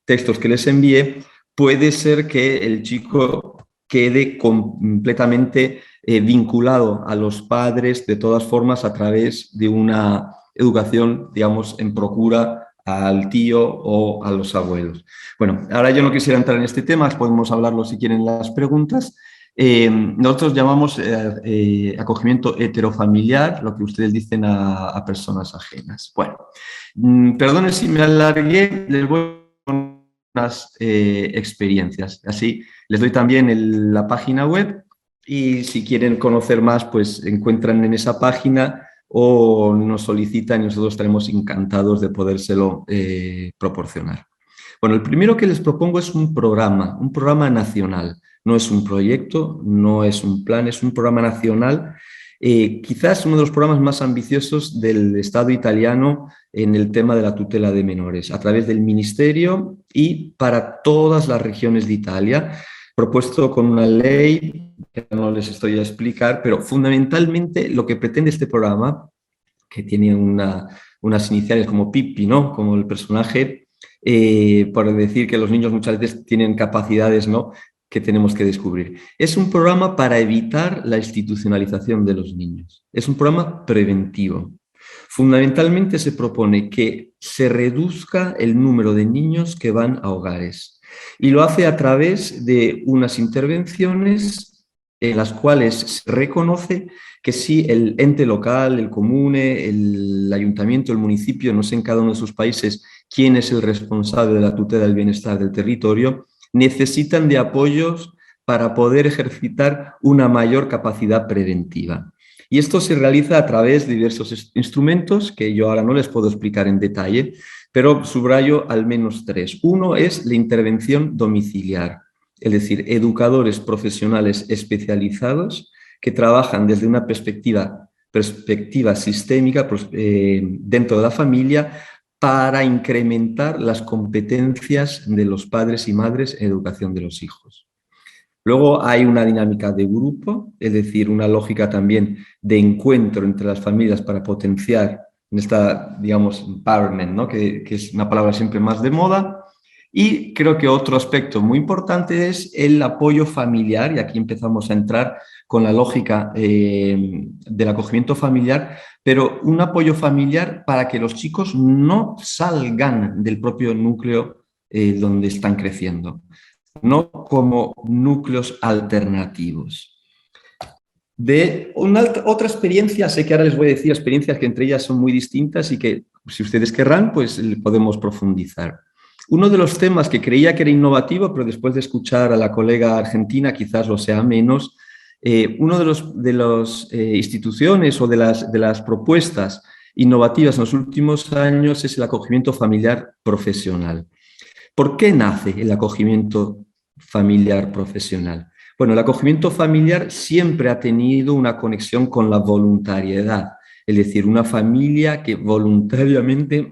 textos que les envié, puede ser que el chico quede completamente vinculado a los padres de todas formas a través de una educación, digamos, en procura al tío o a los abuelos. Bueno, ahora yo no quisiera entrar en este tema, podemos hablarlo si quieren las preguntas. Nosotros llamamos acogimiento heterofamiliar, lo que ustedes dicen a personas ajenas. Bueno, perdonen si me alargué, les voy a dar unas experiencias. Así les doy también la página web y si quieren conocer más, pues encuentran en esa página o nos solicitan y nosotros estaremos encantados de podérselo proporcionar. Bueno, el primero que les propongo es un programa nacional. No es un proyecto, no es un plan, es un programa nacional, quizás uno de los programas más ambiciosos del Estado italiano en el tema de la tutela de menores, a través del Ministerio y para todas las regiones de Italia, propuesto con una ley que no les estoy a explicar, pero fundamentalmente lo que pretende este programa, que tiene unas iniciales como Pippi, ¿no? Como el personaje, por decir que los niños muchas veces tienen capacidades, ¿no?, que tenemos que descubrir. Es un programa para evitar la institucionalización de los niños. Es un programa preventivo. Fundamentalmente se propone que se reduzca el número de niños que van a hogares y lo hace a través de unas intervenciones en las cuales se reconoce que si el ente local, el comune, el ayuntamiento, el municipio, no sé en cada uno de sus países quién es el responsable de la tutela del bienestar del territorio, necesitan de apoyos para poder ejercitar una mayor capacidad preventiva. Y esto se realiza a través de diversos instrumentos que yo ahora no les puedo explicar en detalle, pero subrayo al menos 3. Uno es la intervención domiciliar, es decir, educadores profesionales especializados que trabajan desde una perspectiva perspectiva sistémica dentro de la familia para incrementar las competencias de los padres y madres en educación de los hijos. Luego hay una dinámica de grupo, es decir, una lógica también de encuentro entre las familias para potenciar en esta, digamos, empowerment, ¿no? que es una palabra siempre más de moda. Y creo que otro aspecto muy importante es el apoyo familiar, y aquí empezamos a entrar con la lógica del acogimiento familiar, pero un apoyo familiar para que los chicos no salgan del propio núcleo donde están creciendo, no como núcleos alternativos. De otra experiencia, sé que ahora les voy a decir experiencias que entre ellas son muy distintas y que, si ustedes querrán, pues podemos profundizar. Uno de los temas que creía que era innovativo, pero después de escuchar a la colega argentina quizás lo sea menos, uno de las instituciones o de las propuestas innovativas en los últimos años es el acogimiento familiar profesional. ¿Por qué nace el acogimiento familiar profesional? Bueno, el acogimiento familiar siempre ha tenido una conexión con la voluntariedad, es decir, una familia que voluntariamente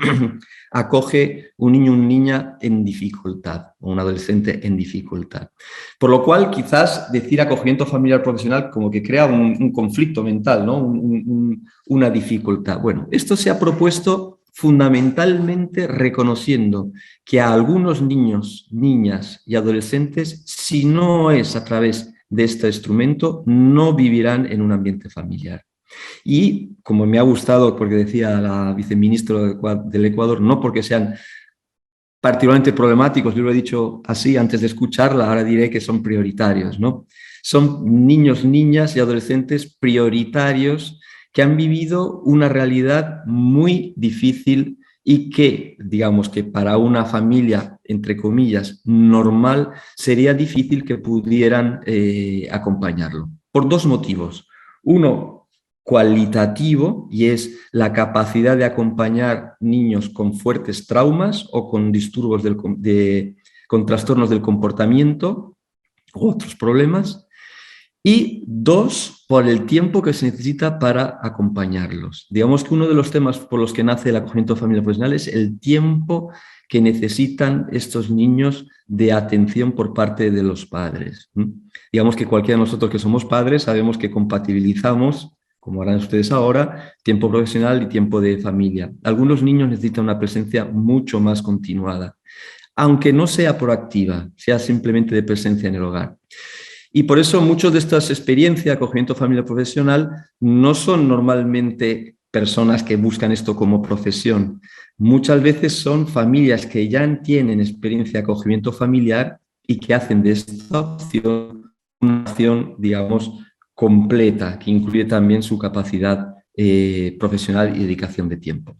acoge un niño o una niña en dificultad, o un adolescente en dificultad. Por lo cual, quizás decir acogimiento familiar profesional como que crea un conflicto mental, ¿no? Una dificultad. Bueno, esto se ha propuesto fundamentalmente reconociendo que a algunos niños, niñas y adolescentes, si no es a través de este instrumento, no vivirán en un ambiente familiar. Y como me ha gustado, porque decía la viceministra del Ecuador, no porque sean particularmente problemáticos, yo lo he dicho así antes de escucharla, ahora diré que son prioritarios, ¿no? Son niños, niñas y adolescentes prioritarios que han vivido una realidad muy difícil y que, digamos que para una familia, entre comillas, normal, sería difícil que pudieran acompañarlo. Por dos motivos. Uno, cualitativo, y es la capacidad de acompañar niños con fuertes traumas o con disturbios con trastornos del comportamiento u otros problemas. Y dos, por el tiempo que se necesita para acompañarlos. Digamos que uno de los temas por los que nace el acogimiento familiar profesional es el tiempo que necesitan estos niños de atención por parte de los padres. Digamos que cualquiera de nosotros que somos padres sabemos que compatibilizamos, como harán ustedes ahora, tiempo profesional y tiempo de familia. Algunos niños necesitan una presencia mucho más continuada, aunque no sea proactiva, sea simplemente de presencia en el hogar. Y por eso muchas de estas experiencias de acogimiento familiar profesional no son normalmente personas que buscan esto como profesión. Muchas veces son familias que ya tienen experiencia de acogimiento familiar y que hacen de esta opción una opción, digamos, completa, que incluye también su capacidad profesional y dedicación de tiempo.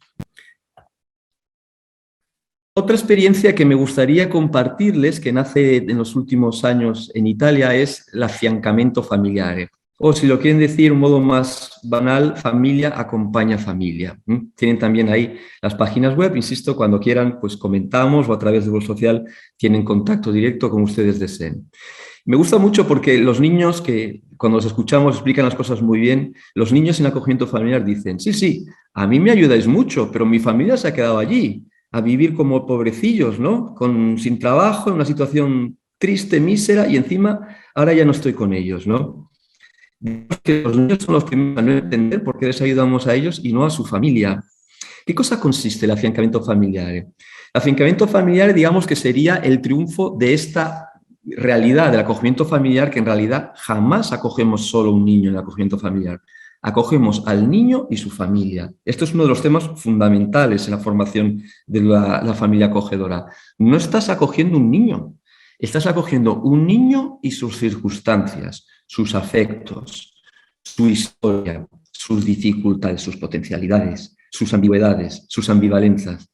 Otra experiencia que me gustaría compartirles, que nace en los últimos años en Italia, es el affiancamento familiare. O si lo quieren decir de un modo más banal, familia acompaña familia. Tienen también ahí las páginas web, insisto, cuando quieran, pues comentamos o a través de Voz Social tienen contacto directo como ustedes deseen. Me gusta mucho porque los niños que cuando los escuchamos explican las cosas muy bien, los niños en acogimiento familiar dicen, sí, a mí me ayudáis mucho, pero mi familia se ha quedado allí a vivir como pobrecillos, ¿no? Sin trabajo, en una situación triste, mísera, y encima ahora ya no estoy con ellos, ¿no? Que los niños son los primeros a no entender por qué les ayudamos a ellos y no a su familia. ¿Qué cosa consiste el afiancamiento familiar? El afiancamiento familiar, digamos que sería el triunfo de esta realidad del acogimiento familiar, que en realidad jamás acogemos solo un niño en el acogimiento familiar. Acogemos al niño y su familia. Esto es uno de los temas fundamentales en la formación de la familia acogedora. No estás acogiendo un niño, estás acogiendo un niño y sus circunstancias, sus afectos, su historia, sus dificultades, sus potencialidades, sus ambigüedades, sus ambivalencias.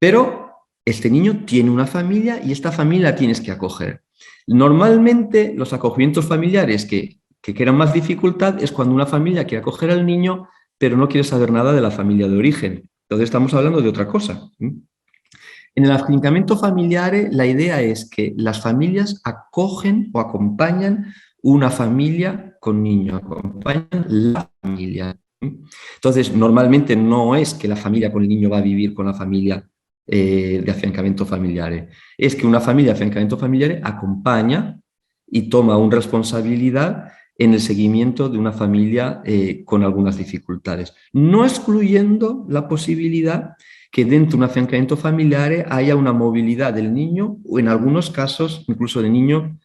Pero este niño tiene una familia y esta familia la tienes que acoger. Normalmente los acogimientos familiares que crean más dificultad es cuando una familia quiere acoger al niño pero no quiere saber nada de la familia de origen. Entonces estamos hablando de otra cosa. En el afiancamiento familiar la idea es que las familias acogen o acompañan una familia con niño, acompañan la familia. Entonces, normalmente no es que la familia con el niño va a vivir con la familia de afiancamiento familiar. Es que una familia de afiancamiento familiar acompaña y toma una responsabilidad en el seguimiento de una familia con algunas dificultades, no excluyendo la posibilidad que dentro de un afiancamiento familiar haya una movilidad del niño o en algunos casos incluso de niño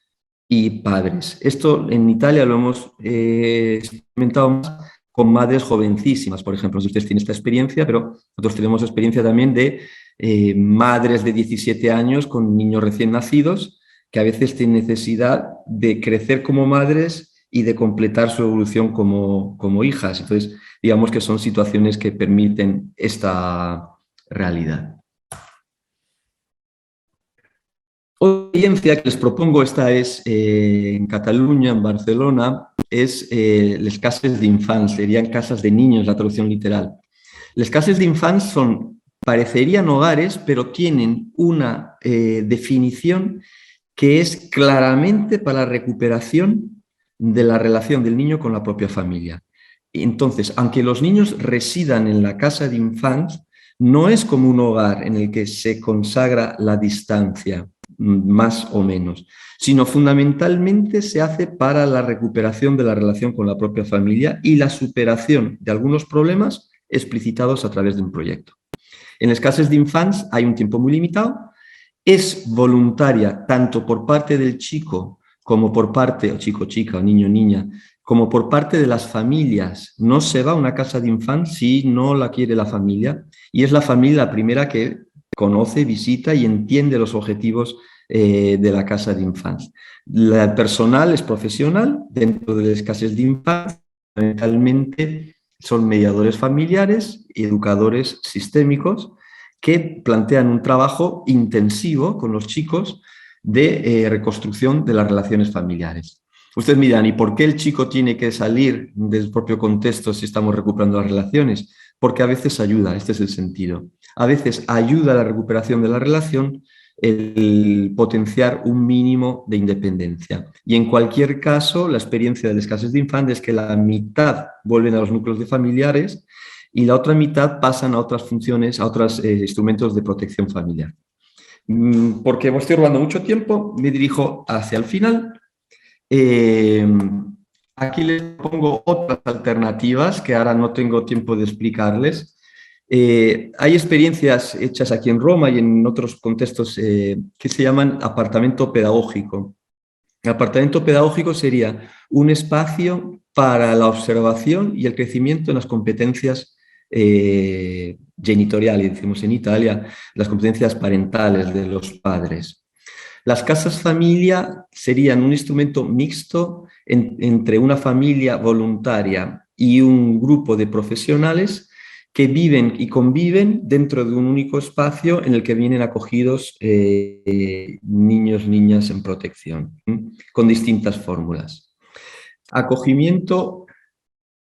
y padres. Esto en Italia lo hemos experimentado más con madres jovencísimas, por ejemplo. Ustedes tienen esta experiencia, pero nosotros tenemos experiencia también de madres de 17 años con niños recién nacidos que a veces tienen necesidad de crecer como madres y de completar su evolución como hijas. Entonces, digamos que son situaciones que permiten esta realidad. Otra experiencia que les propongo, esta es en Cataluña, en Barcelona, es les cases d'infants, serían casas de niños, la traducción literal. Les cases d'infants parecerían hogares, pero tienen una definición que es claramente para la recuperación de la relación del niño con la propia familia. Entonces, aunque los niños residan en la casa de infants, no es como un hogar en el que se consagra la distancia, más o menos, sino fundamentalmente se hace para la recuperación de la relación con la propia familia y la superación de algunos problemas explicitados a través de un proyecto. En las casas de infants hay un tiempo muy limitado, es voluntaria tanto por parte del chico como por parte, o chico, chica, o niño, niña, como por parte de las familias. No se va a una casa de infants si no la quiere la familia, y es la familia la primera que conoce, visita y entiende los objetivos de la casa de infants. El personal es profesional dentro de las casas de infants, fundamentalmente son mediadores familiares y educadores sistémicos que plantean un trabajo intensivo con los chicos de reconstrucción de las relaciones familiares. Ustedes miran, ¿y por qué el chico tiene que salir del propio contexto si estamos recuperando las relaciones? Porque a veces ayuda, este es el sentido. A veces ayuda a la recuperación de la relación el potenciar un mínimo de independencia. Y en cualquier caso, la experiencia de las casas de infantes es que la mitad vuelven a los núcleos de familiares y la otra mitad pasan a otras funciones, a otros instrumentos de protección familiar. Porque me estoy robando mucho tiempo, me dirijo hacia el final. Aquí les pongo otras alternativas que ahora no tengo tiempo de explicarles. Hay experiencias hechas aquí en Roma y en otros contextos que se llaman apartamento pedagógico. El apartamento pedagógico sería un espacio para la observación y el crecimiento en las competencias genitoriales, decimos en Italia, las competencias parentales de los padres. Las casas familia serían un instrumento mixto entre una familia voluntaria y un grupo de profesionales que viven y conviven dentro de un único espacio en el que vienen acogidos niños, niñas en protección, con distintas fórmulas. Acogimiento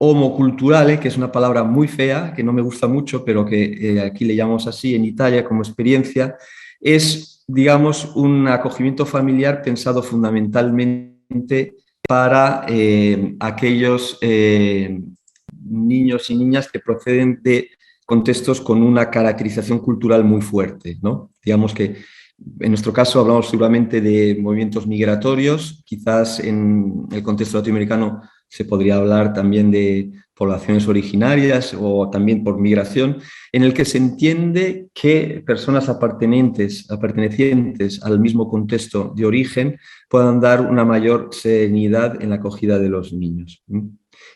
homocultural, que es una palabra muy fea, que no me gusta mucho, pero que aquí le llamamos así en Italia como experiencia, es, digamos, un acogimiento familiar pensado fundamentalmente para aquellos niños y niñas que proceden de contextos con una caracterización cultural muy fuerte, ¿no? Digamos que en nuestro caso hablamos seguramente de movimientos migratorios, quizás en el contexto latinoamericano se podría hablar también de poblaciones originarias o también por migración, en el que se entiende que personas pertenecientes al mismo contexto de origen puedan dar una mayor serenidad en la acogida de los niños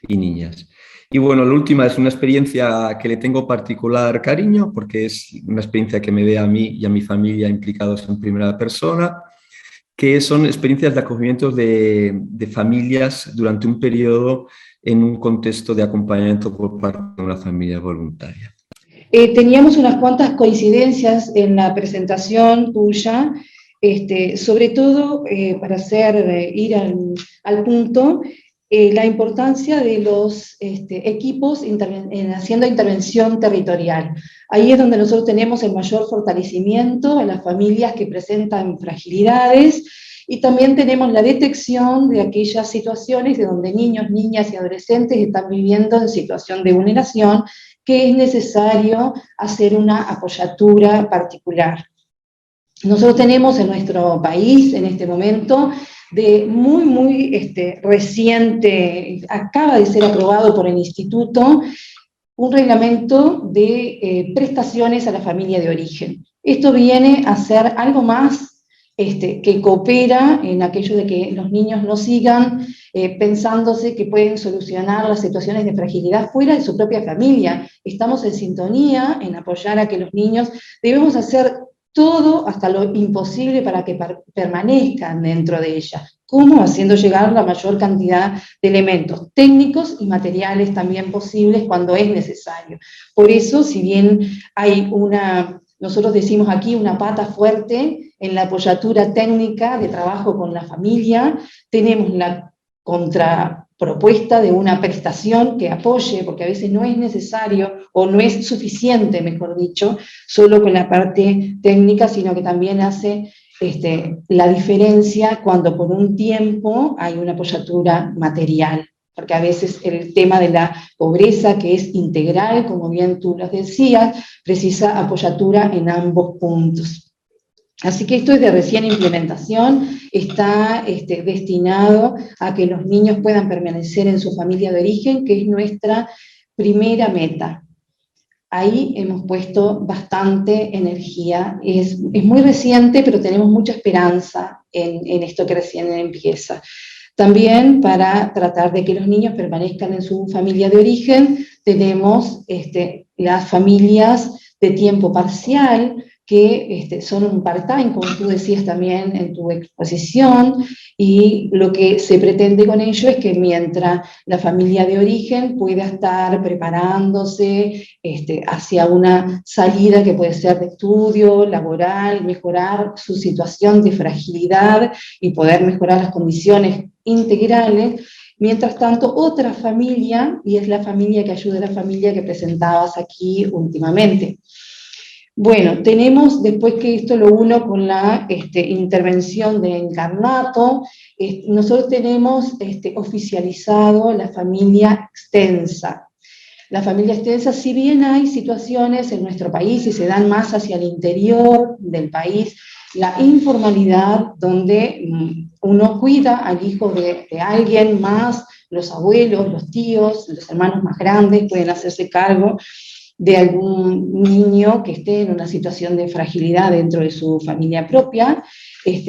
y niñas. Y bueno, la última es una experiencia que le tengo particular cariño porque es una experiencia que me ve a mí y a mi familia implicados en primera persona, que son experiencias de acogimiento de familias durante un periodo en un contexto de acompañamiento por parte de una familia voluntaria. Teníamos unas cuantas coincidencias en la presentación tuya, sobre todo para ir al punto, la importancia de los equipos haciendo intervención territorial. Ahí es donde nosotros tenemos el mayor fortalecimiento en las familias que presentan fragilidades Y también tenemos la detección de aquellas situaciones de donde niños, niñas y adolescentes están viviendo en situación de vulneración, que es necesario hacer una apoyatura particular. Nosotros tenemos en nuestro país, en este momento, de muy reciente, acaba de ser aprobado por el Instituto, un reglamento de prestaciones a la familia de origen. Esto viene a ser algo más que coopera en aquello de que los niños no sigan pensándose que pueden solucionar las situaciones de fragilidad fuera de su propia familia. Estamos en sintonía en apoyar a que los niños debemos hacer todo hasta lo imposible para que permanezcan dentro de ella. ¿Cómo? Haciendo llegar la mayor cantidad de elementos técnicos y materiales también posibles cuando es necesario. Por eso, si bien hay nosotros decimos aquí una pata fuerte en la apoyatura técnica de trabajo con la familia, tenemos la contrapropuesta de una prestación que apoye, porque a veces no es necesario, o no es suficiente, mejor dicho, solo con la parte técnica, sino que también hace la diferencia cuando por un tiempo hay una apoyatura material, porque a veces el tema de la pobreza, que es integral, como bien tú lo decías, precisa apoyatura en ambos puntos. Así que esto es de recién implementación, está destinado a que los niños puedan permanecer en su familia de origen, que es nuestra primera meta. Ahí hemos puesto bastante energía, es muy reciente, pero tenemos mucha esperanza en esto que recién empieza. También para tratar de que los niños permanezcan en su familia de origen, tenemos las familias de tiempo parcial, que son un part-time, como tú decías también en tu exposición, y lo que se pretende con ello es que mientras la familia de origen pueda estar preparándose hacia una salida que puede ser de estudio, laboral, mejorar su situación de fragilidad y poder mejorar las condiciones integrales, mientras tanto otra familia, y es la familia que ayuda a la familia que presentabas aquí últimamente. Bueno, tenemos, después que esto lo uno con la intervención de Encarnato, nosotros tenemos oficializado la familia extensa. La familia extensa, si bien hay situaciones en nuestro país y se dan más hacia el interior del país, la informalidad donde uno cuida al hijo de alguien más, los abuelos, los tíos, los hermanos más grandes pueden hacerse cargo de algún niño que esté en una situación de fragilidad dentro de su familia propia.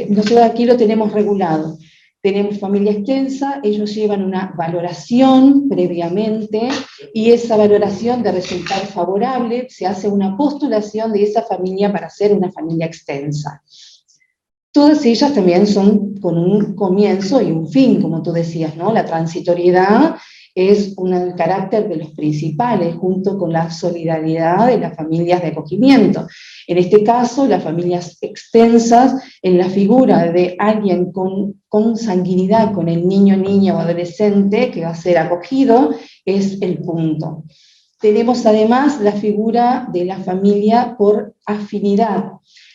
Nosotros aquí lo tenemos regulado. Tenemos familia extensa, ellos llevan una valoración previamente, y esa valoración de resultar favorable, se hace una postulación de esa familia para ser una familia extensa. Todas ellas también son con un comienzo y un fin, como tú decías, ¿no? La transitoriedad es un carácter de los principales, junto con la solidaridad de las familias de acogimiento. En este caso, las familias extensas, en la figura de alguien con consanguinidad con el niño, niña o adolescente que va a ser acogido, es el punto. Tenemos además la figura de la familia por afinidad.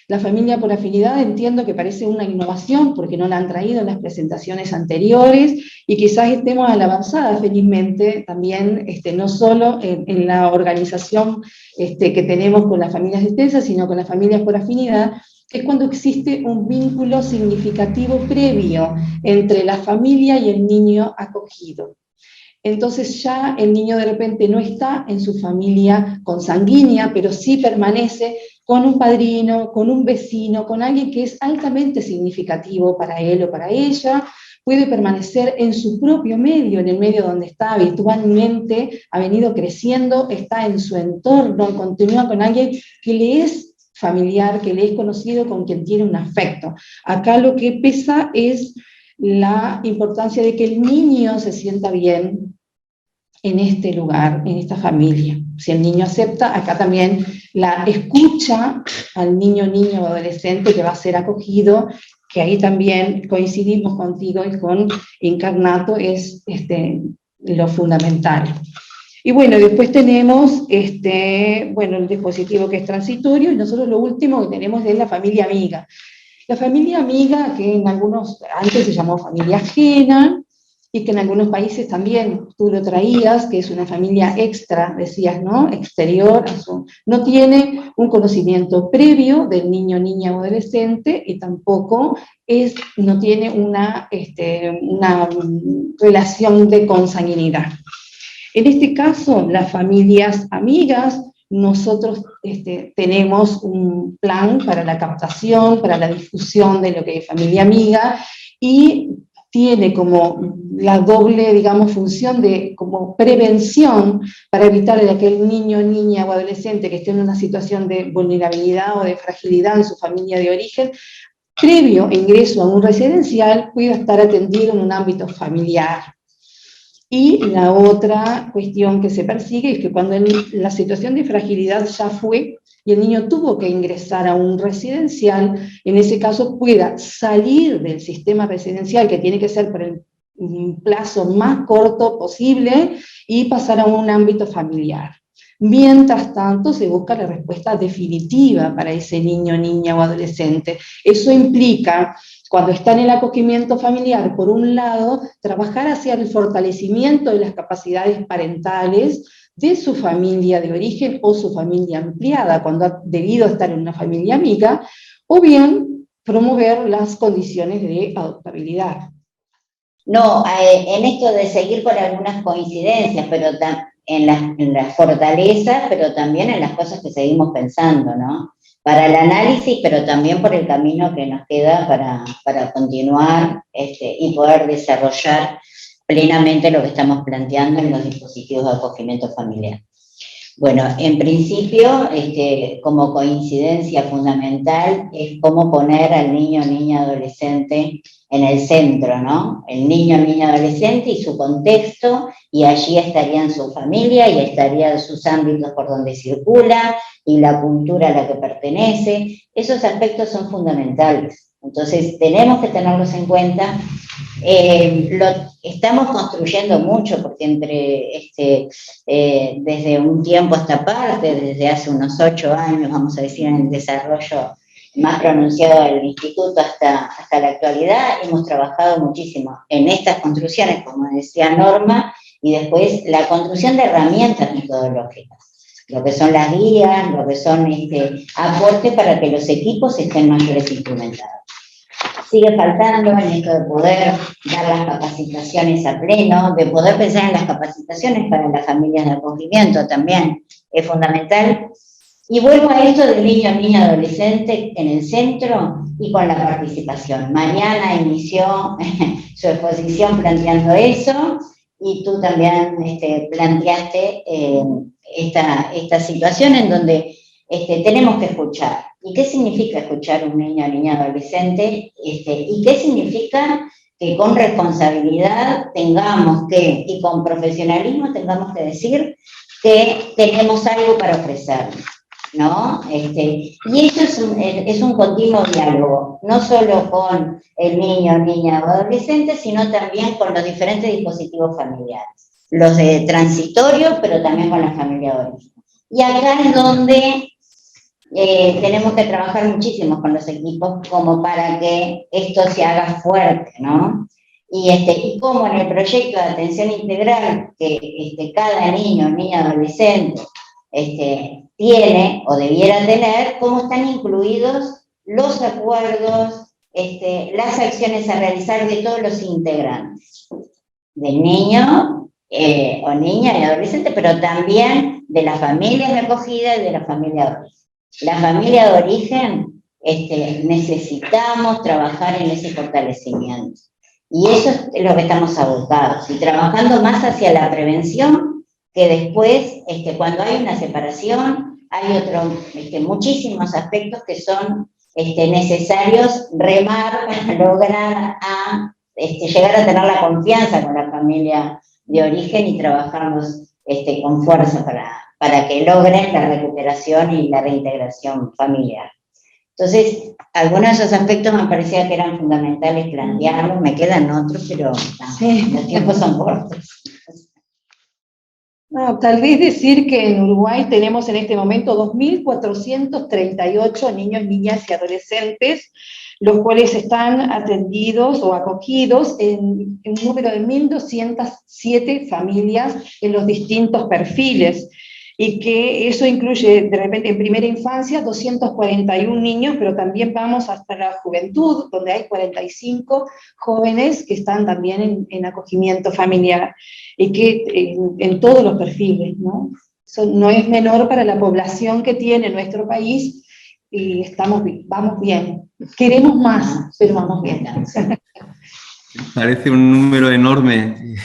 La familia por afinidad entiendo que parece una innovación porque no la han traído en las presentaciones anteriores, y quizás estemos a la avanzada felizmente también, no solo en la organización que tenemos con las familias extensas, sino con las familias por afinidad, es cuando existe un vínculo significativo previo entre la familia y el niño acogido. Entonces ya el niño de repente no está en su familia consanguínea, pero sí permanece con un padrino, con un vecino, con alguien que es altamente significativo para él o para ella, puede permanecer en su propio medio, en el medio donde está habitualmente, ha venido creciendo, está en su entorno, continúa con alguien que le es familiar, que le es conocido, con quien tiene un afecto. Acá lo que pesa es la importancia de que el niño se sienta bien en este lugar, en esta familia. Si el niño acepta, acá también la escucha al niño, niña o adolescente que va a ser acogido, que ahí también coincidimos contigo y con Encarnato, es lo fundamental. Y bueno, después tenemos el dispositivo que es transitorio, y nosotros lo último que tenemos es la familia amiga. La familia amiga, que en algunos, antes se llamó familia ajena, y que en algunos países también tú lo traías, que es una familia extra, decías, ¿no? Exterior, no tiene un conocimiento previo del niño, niña o adolescente, y tampoco no tiene una relación de consanguinidad. En este caso, las familias amigas, nosotros tenemos un plan para la captación, para la difusión de lo que es familia amiga, y tiene como la doble, digamos, función de como prevención para evitar que aquel niño, niña o adolescente que esté en una situación de vulnerabilidad o de fragilidad en su familia de origen, previo a ingreso a un residencial, pueda estar atendido en un ámbito familiar. Y la otra cuestión que se persigue es que cuando la situación de fragilidad ya fue y el niño tuvo que ingresar a un residencial, en ese caso pueda salir del sistema residencial, que tiene que ser por el plazo más corto posible, y pasar a un ámbito familiar. Mientras tanto, se busca la respuesta definitiva para ese niño, niña o adolescente. Eso implica, cuando está en el acogimiento familiar, por un lado, trabajar hacia el fortalecimiento de las capacidades parentales de su familia de origen o su familia ampliada, cuando ha debido estar en una familia amiga, o bien promover las condiciones de adoptabilidad. No, en esto de seguir por algunas coincidencias, pero en las fortalezas, pero también en las cosas que seguimos pensando, ¿no? Para el análisis, pero también por el camino que nos queda para continuar y poder desarrollar plenamente lo que estamos planteando en los dispositivos de acogimiento familiar. Bueno, en principio, como coincidencia fundamental, es cómo poner al niño, niña, adolescente en el centro, ¿no? El niño, niña, adolescente y su contexto, y allí estarían su familia, y estarían sus ámbitos por donde circula, y la cultura a la que pertenece. Esos aspectos son fundamentales. Entonces, tenemos que tenerlos en cuenta. Lo estamos construyendo mucho, porque desde un tiempo a esta parte, desde hace unos 8 años, vamos a decir, en el desarrollo más pronunciado del instituto hasta la actualidad, hemos trabajado muchísimo en estas construcciones, como decía Norma, y después la construcción de herramientas metodológicas, lo que son las guías, lo que son aportes para que los equipos estén mayores implementados. Sigue faltando en esto de poder dar las capacitaciones a pleno, de poder pensar en las capacitaciones para las familias de acogimiento también, es fundamental. Y vuelvo a esto del niño, niña, adolescente en el centro y con la participación. Mañana inició su exposición planteando eso, y tú también planteaste esta situación en donde tenemos que escuchar. ¿Y qué significa escuchar a un niño, niña, adolescente? ¿Y qué significa que con responsabilidad tengamos que, y con profesionalismo tengamos que decir que tenemos algo para ofrecer, ¿no? Y eso es un continuo diálogo, no solo con el niño, niña o adolescente, sino también con los diferentes dispositivos familiares, los de transitorio, pero también con la familia de origen. Y acá es donde tenemos que trabajar muchísimo con los equipos como para que esto se haga fuerte, ¿no? Y como en el proyecto de atención integral que cada niño, niña, adolescente tiene o debiera tener, cómo están incluidos los acuerdos, las acciones a realizar de todos los integrantes, del niño o niña y adolescente, pero también de las familias de acogida y de la familia de origen. La familia de origen, necesitamos trabajar en ese fortalecimiento. Y eso es lo que estamos abocados, y trabajando más hacia la prevención, que después, cuando hay una separación, hay muchísimos aspectos que son necesarios remar para lograr llegar a tener la confianza con la familia de origen y trabajarlos con fuerza para que logren la recuperación y la reintegración familiar. Entonces, algunos de esos aspectos me parecía que eran fundamentales plantearlos, me quedan otros, pero los tiempos son cortos. No, tal vez decir que en Uruguay tenemos en este momento 2.438 niños, niñas y adolescentes, los cuales están atendidos o acogidos en un número de 1.207 familias en los distintos perfiles, y que eso incluye de repente en primera infancia 241 niños, pero también vamos hasta la juventud, donde hay 45 jóvenes que están también en acogimiento familiar, y que en todos los perfiles, ¿no? Eso no es menor para la población que tiene nuestro país, y vamos bien. Queremos más, pero vamos bien. Parece un número enorme.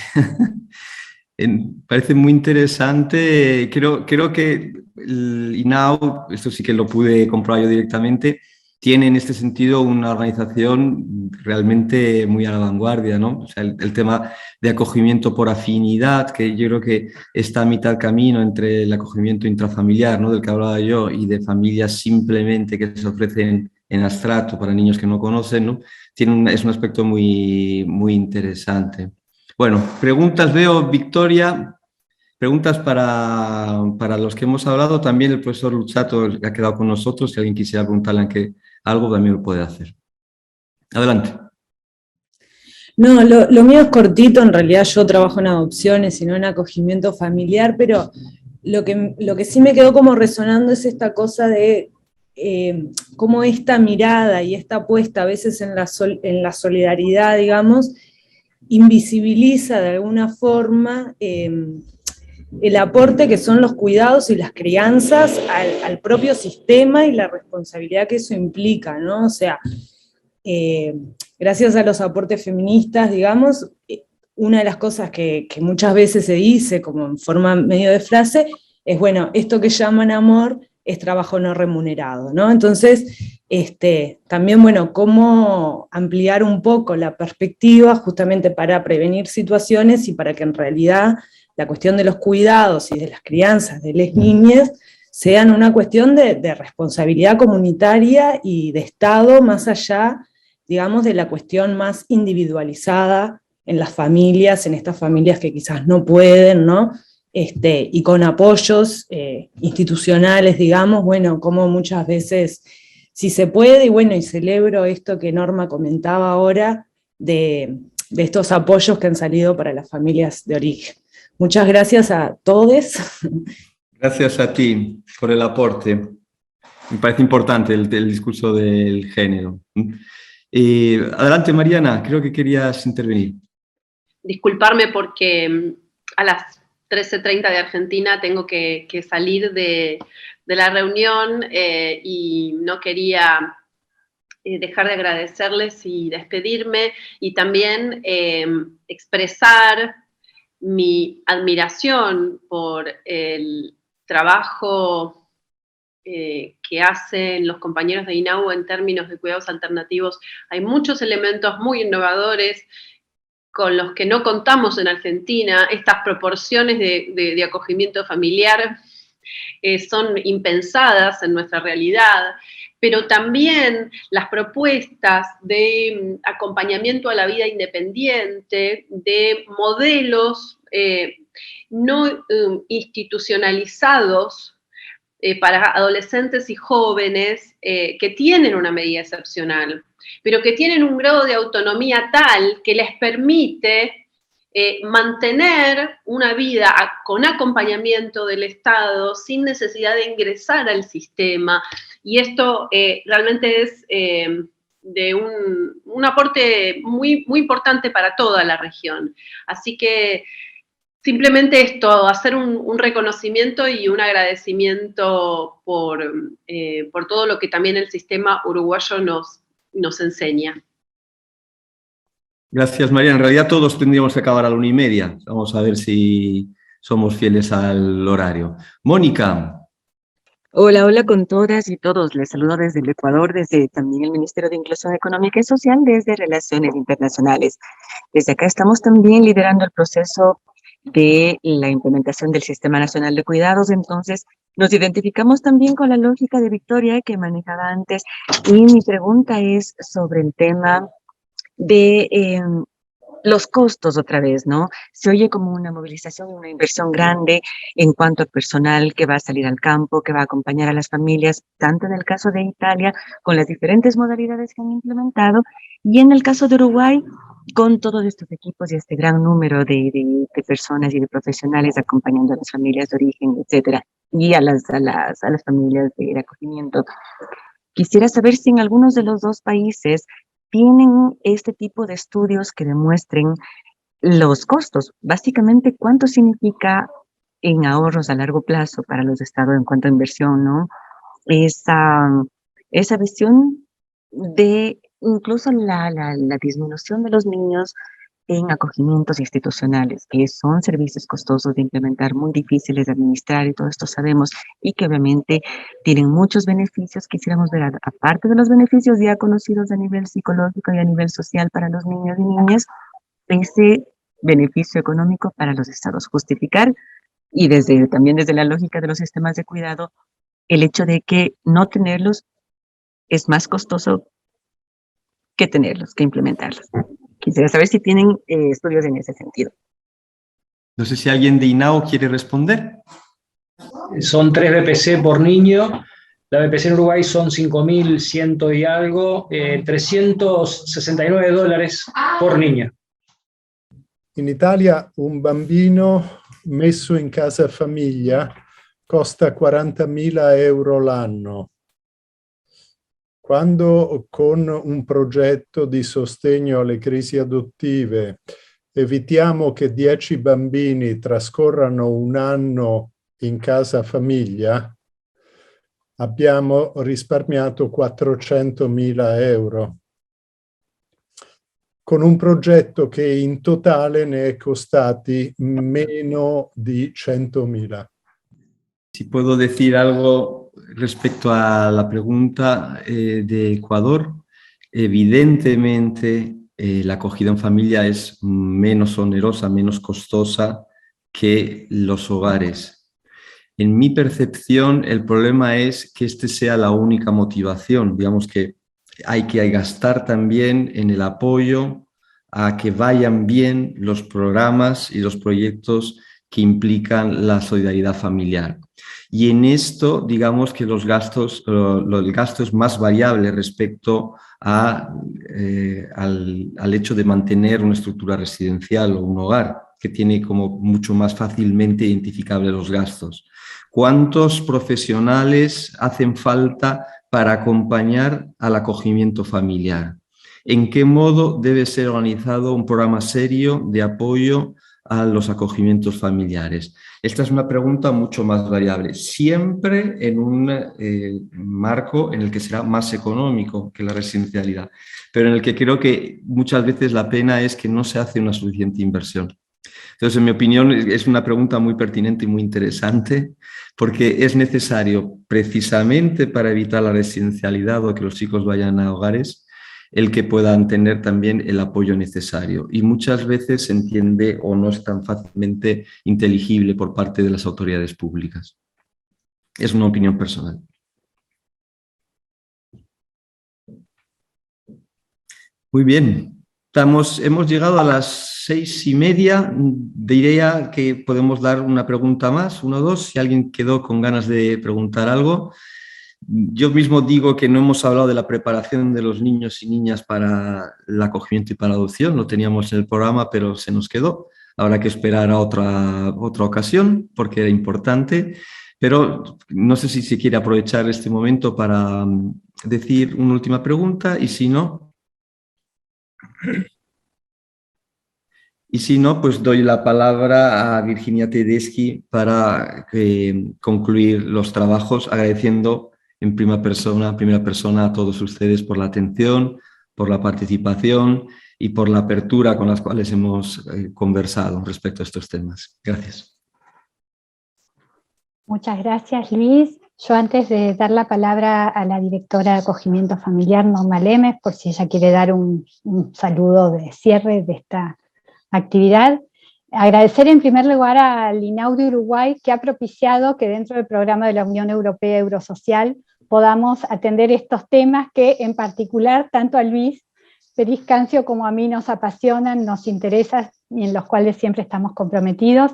Parece muy interesante. Creo que el INAU, esto sí que lo pude comprobar yo directamente, tiene en este sentido una organización realmente muy a la vanguardia, ¿no? O sea, el tema de acogimiento por afinidad, que yo creo que está a mitad camino entre el acogimiento intrafamiliar, ¿no?, del que hablaba yo, y de familias simplemente que se ofrecen en abstracto para niños que no conocen, ¿no? Es un aspecto muy, muy interesante. Bueno, preguntas veo, Victoria. Preguntas para los que hemos hablado. También el profesor Luchato ha quedado con nosotros. Si alguien quisiera preguntarle algo, también lo puede hacer. Adelante. No, lo mío es cortito. En realidad yo trabajo en adopciones y no en acogimiento familiar, pero lo que sí me quedó como resonando es esta cosa de cómo esta mirada y esta apuesta a veces en la solidaridad, digamos, invisibiliza de alguna forma el aporte que son los cuidados y las crianzas al propio sistema y la responsabilidad que eso implica, ¿no? O sea, gracias a los aportes feministas, digamos, una de las cosas que muchas veces se dice como en forma medio de frase es, bueno, esto que llaman amor es trabajo no remunerado, ¿no? Entonces, también, bueno, cómo ampliar un poco la perspectiva justamente para prevenir situaciones y para que en realidad la cuestión de los cuidados y de las crianzas de las niñas sean una cuestión de responsabilidad comunitaria y de Estado, más allá, digamos, de la cuestión más individualizada en las familias, en estas familias que quizás no pueden, ¿no? Y con apoyos institucionales, digamos, bueno, como muchas veces, si se puede, y bueno, y celebro esto que Norma comentaba ahora, de estos apoyos que han salido para las familias de origen. Muchas gracias a todos. Gracias a ti por el aporte. Me parece importante el discurso del género. Adelante, Mariana, creo que querías intervenir. Disculparme porque a las 13:30 de Argentina tengo que salir de la reunión y no quería dejar de agradecerles y despedirme, y también expresar mi admiración por el trabajo que hacen los compañeros de INAU en términos de cuidados alternativos. Hay muchos elementos muy innovadores con los que no contamos en Argentina. Estas proporciones de acogimiento familiar son impensadas en nuestra realidad, pero también las propuestas de acompañamiento a la vida independiente, de modelos no institucionalizados para adolescentes y jóvenes que tienen una medida excepcional, pero que tienen un grado de autonomía tal que les permite mantener una vida con acompañamiento del Estado sin necesidad de ingresar al sistema, y esto realmente es de un aporte muy, muy importante para toda la región. Así que simplemente esto, hacer un reconocimiento y un agradecimiento por todo lo que también el sistema uruguayo nos enseña. Gracias, María. En realidad todos tendríamos que acabar a la 1:30. Vamos a ver si somos fieles al horario. Mónica. Hola, hola con todas y todos. Les saludo desde el Ecuador, desde también el Ministerio de Inclusión Económica y Social, desde Relaciones Internacionales. Desde acá estamos también liderando el proceso de la implementación del Sistema Nacional de Cuidados. Entonces, nos identificamos también con la lógica de Victoria que manejaba antes, y mi pregunta es sobre el tema de los costos otra vez, ¿no? Se oye como una movilización, una inversión grande en cuanto al personal que va a salir al campo, que va a acompañar a las familias, tanto en el caso de Italia, con las diferentes modalidades que han implementado, y en el caso de Uruguay, con todos estos equipos y este gran número de personas y de profesionales acompañando a las familias de origen, etcétera, y a las familias de acogimiento. Quisiera saber si en algunos de los dos países tienen este tipo de estudios que demuestren los costos. Básicamente, ¿cuánto significa en ahorros a largo plazo para los estados en cuanto a inversión, ¿no? Esa visión de incluso la disminución de los niños en acogimientos institucionales, que son servicios costosos de implementar, muy difíciles de administrar, y todo esto sabemos, y que obviamente tienen muchos beneficios. Quisiéramos ver, aparte de los beneficios ya conocidos a nivel psicológico y a nivel social para los niños y niñas, ese beneficio económico para los estados. Justificar, y también desde la lógica de los sistemas de cuidado, el hecho de que no tenerlos es más costoso que tenerlos, que implementarlos. Quisiera saber si tienen estudios en ese sentido. No sé si alguien de INAO quiere responder. Son 3 BPC por niño. La BPC en Uruguay son 5.100 y algo, $369 por niño. In Italia un bambino messo in casa famiglia costa 40.000 euro l'anno. Quando con un progetto di sostegno alle crisi adottive evitiamo che 10 bambini trascorrano un anno in casa famiglia, abbiamo risparmiato 400.000 euro. Con un progetto che in totale ne è costati meno di 100.000. Si puedo decir algo respecto a la pregunta de Ecuador, evidentemente la acogida en familia es menos onerosa, menos costosa que los hogares. En mi percepción, el problema es que este sea la única motivación. Digamos que hay que gastar también en el apoyo a que vayan bien los programas y los proyectos que implican la solidaridad familiar. Y en esto, digamos que el gasto es más variable respecto al hecho de mantener una estructura residencial o un hogar, que tiene como mucho más fácilmente identificables los gastos. ¿Cuántos profesionales hacen falta para acompañar al acogimiento familiar? ¿En qué modo debe ser organizado un programa serio de apoyo a los acogimientos familiares? Esta es una pregunta mucho más variable, siempre en un marco en el que será más económico que la residencialidad, pero en el que creo que muchas veces la pena es que no se hace una suficiente inversión. Entonces, en mi opinión, es una pregunta muy pertinente y muy interesante, porque es necesario, precisamente para evitar la residencialidad o que los chicos vayan a hogares, el que puedan tener también el apoyo necesario. Y muchas veces se entiende o no es tan fácilmente inteligible por parte de las autoridades públicas. Es una opinión personal. Muy bien. Hemos llegado a las 6:30. Diría que podemos dar una pregunta más, 1 o 2, si alguien quedó con ganas de preguntar algo. Yo mismo digo que no hemos hablado de la preparación de los niños y niñas para el acogimiento y para la adopción. Lo teníamos en el programa, pero se nos quedó. Habrá que esperar a otra ocasión porque era importante. Pero no sé si se quiere aprovechar este momento para decir una última pregunta y si no... Y si no, pues doy la palabra a Virginia Tedeschi para concluir los trabajos, agradeciendo en primera persona a todos ustedes por la atención, por la participación y por la apertura con las cuales hemos conversado respecto a estos temas. Gracias. Muchas gracias, Luis. Yo antes de dar la palabra a la directora de acogimiento familiar, Norma Lemes, por si ella quiere dar un saludo de cierre de esta actividad, agradecer en primer lugar al INAU de Uruguay, que ha propiciado que dentro del programa de la Unión Europea Eurosocial podamos atender estos temas que en particular tanto a Luis Peris Cancio como a mí nos apasionan, nos interesan y en los cuales siempre estamos comprometidos.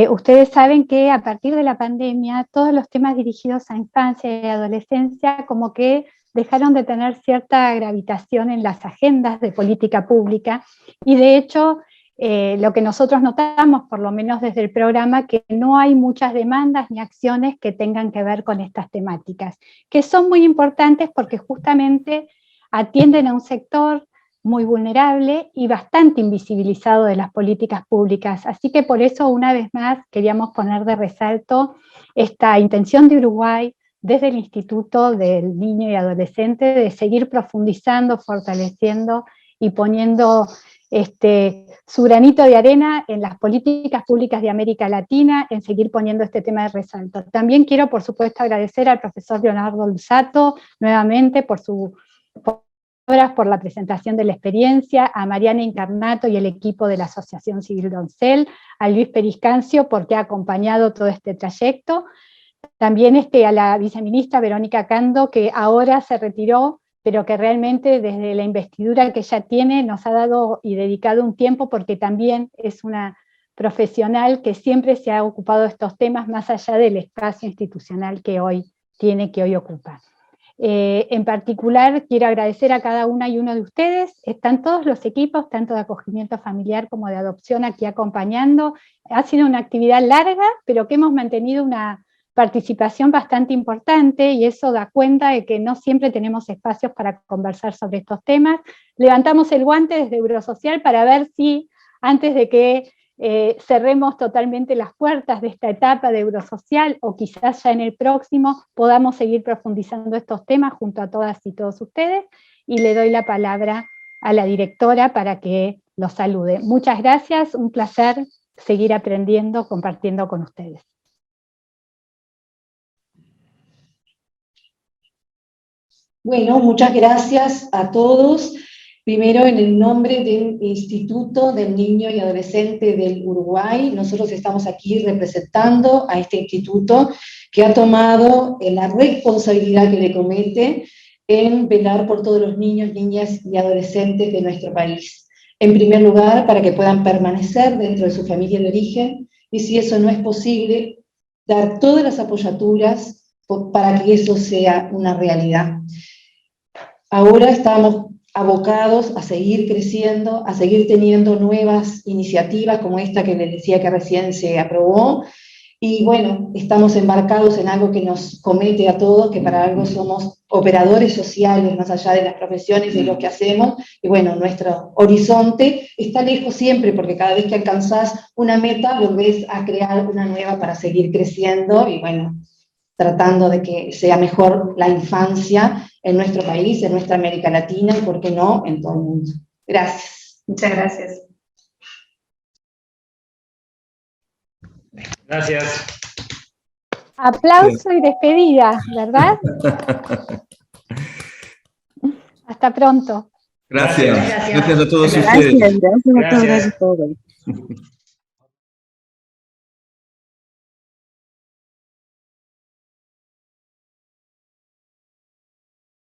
Ustedes saben que a partir de la pandemia todos los temas dirigidos a infancia y adolescencia como que dejaron de tener cierta gravitación en las agendas de política pública, y de hecho lo que nosotros notamos, por lo menos desde el programa, que no hay muchas demandas ni acciones que tengan que ver con estas temáticas, que son muy importantes porque justamente atienden a un sector muy vulnerable y bastante invisibilizado de las políticas públicas. Así que por eso, una vez más, queríamos poner de resalto esta intención de Uruguay, desde el Instituto del Niño y Adolescente, de seguir profundizando, fortaleciendo y poniendo su granito de arena en las políticas públicas de América Latina, en seguir poniendo este tema de resalto. También quiero, por supuesto, agradecer al profesor Leonardo Lusato, nuevamente, por la presentación de la experiencia, a Mariana Incarnato y el equipo de la Asociación Civil Doncel, a Luis Peris Cancio porque ha acompañado todo este trayecto, también a la viceministra Verónica Cando, que ahora se retiró, pero que realmente desde la investidura que ella tiene nos ha dado y dedicado un tiempo, porque también es una profesional que siempre se ha ocupado de estos temas más allá del espacio institucional que hoy tiene, que hoy ocupa. En particular, quiero agradecer a cada una y uno de ustedes. Están todos los equipos, tanto de acogimiento familiar como de adopción, aquí acompañando. Ha sido una actividad larga, pero que hemos mantenido una participación bastante importante, y eso da cuenta de que no siempre tenemos espacios para conversar sobre estos temas. Levantamos el guante desde Eurosocial para ver si, antes de que cerremos totalmente las puertas de esta etapa de Eurosocial, o quizás ya en el próximo, podamos seguir profundizando estos temas junto a todas y todos ustedes, y le doy la palabra a la directora para que los salude. Muchas gracias, un placer seguir aprendiendo, compartiendo con ustedes. Bueno, muchas gracias a todos. Primero, en el nombre del Instituto del Niño y Adolescente del Uruguay, nosotros estamos aquí representando a este instituto que ha tomado la responsabilidad que le compete en velar por todos los niños, niñas y adolescentes de nuestro país. En primer lugar, para que puedan permanecer dentro de su familia de origen, y si eso no es posible, dar todas las apoyaturas para que eso sea una realidad. Ahora estamos abocados a seguir creciendo, a seguir teniendo nuevas iniciativas como esta que les decía que recién se aprobó, y bueno, estamos embarcados en algo que nos compete a todos, que para algo somos operadores sociales, más allá de las profesiones y de lo que hacemos, y bueno, nuestro horizonte está lejos siempre, porque cada vez que alcanzás una meta, volvés a crear una nueva para seguir creciendo, y bueno, tratando de que sea mejor la infancia en nuestro país, en nuestra América Latina, y por qué no, en todo el mundo. Gracias. Muchas gracias. Gracias. Aplauso y despedida, ¿verdad? Hasta pronto. Gracias. Gracias a todos Gracias, ustedes. gracias a todas y todos.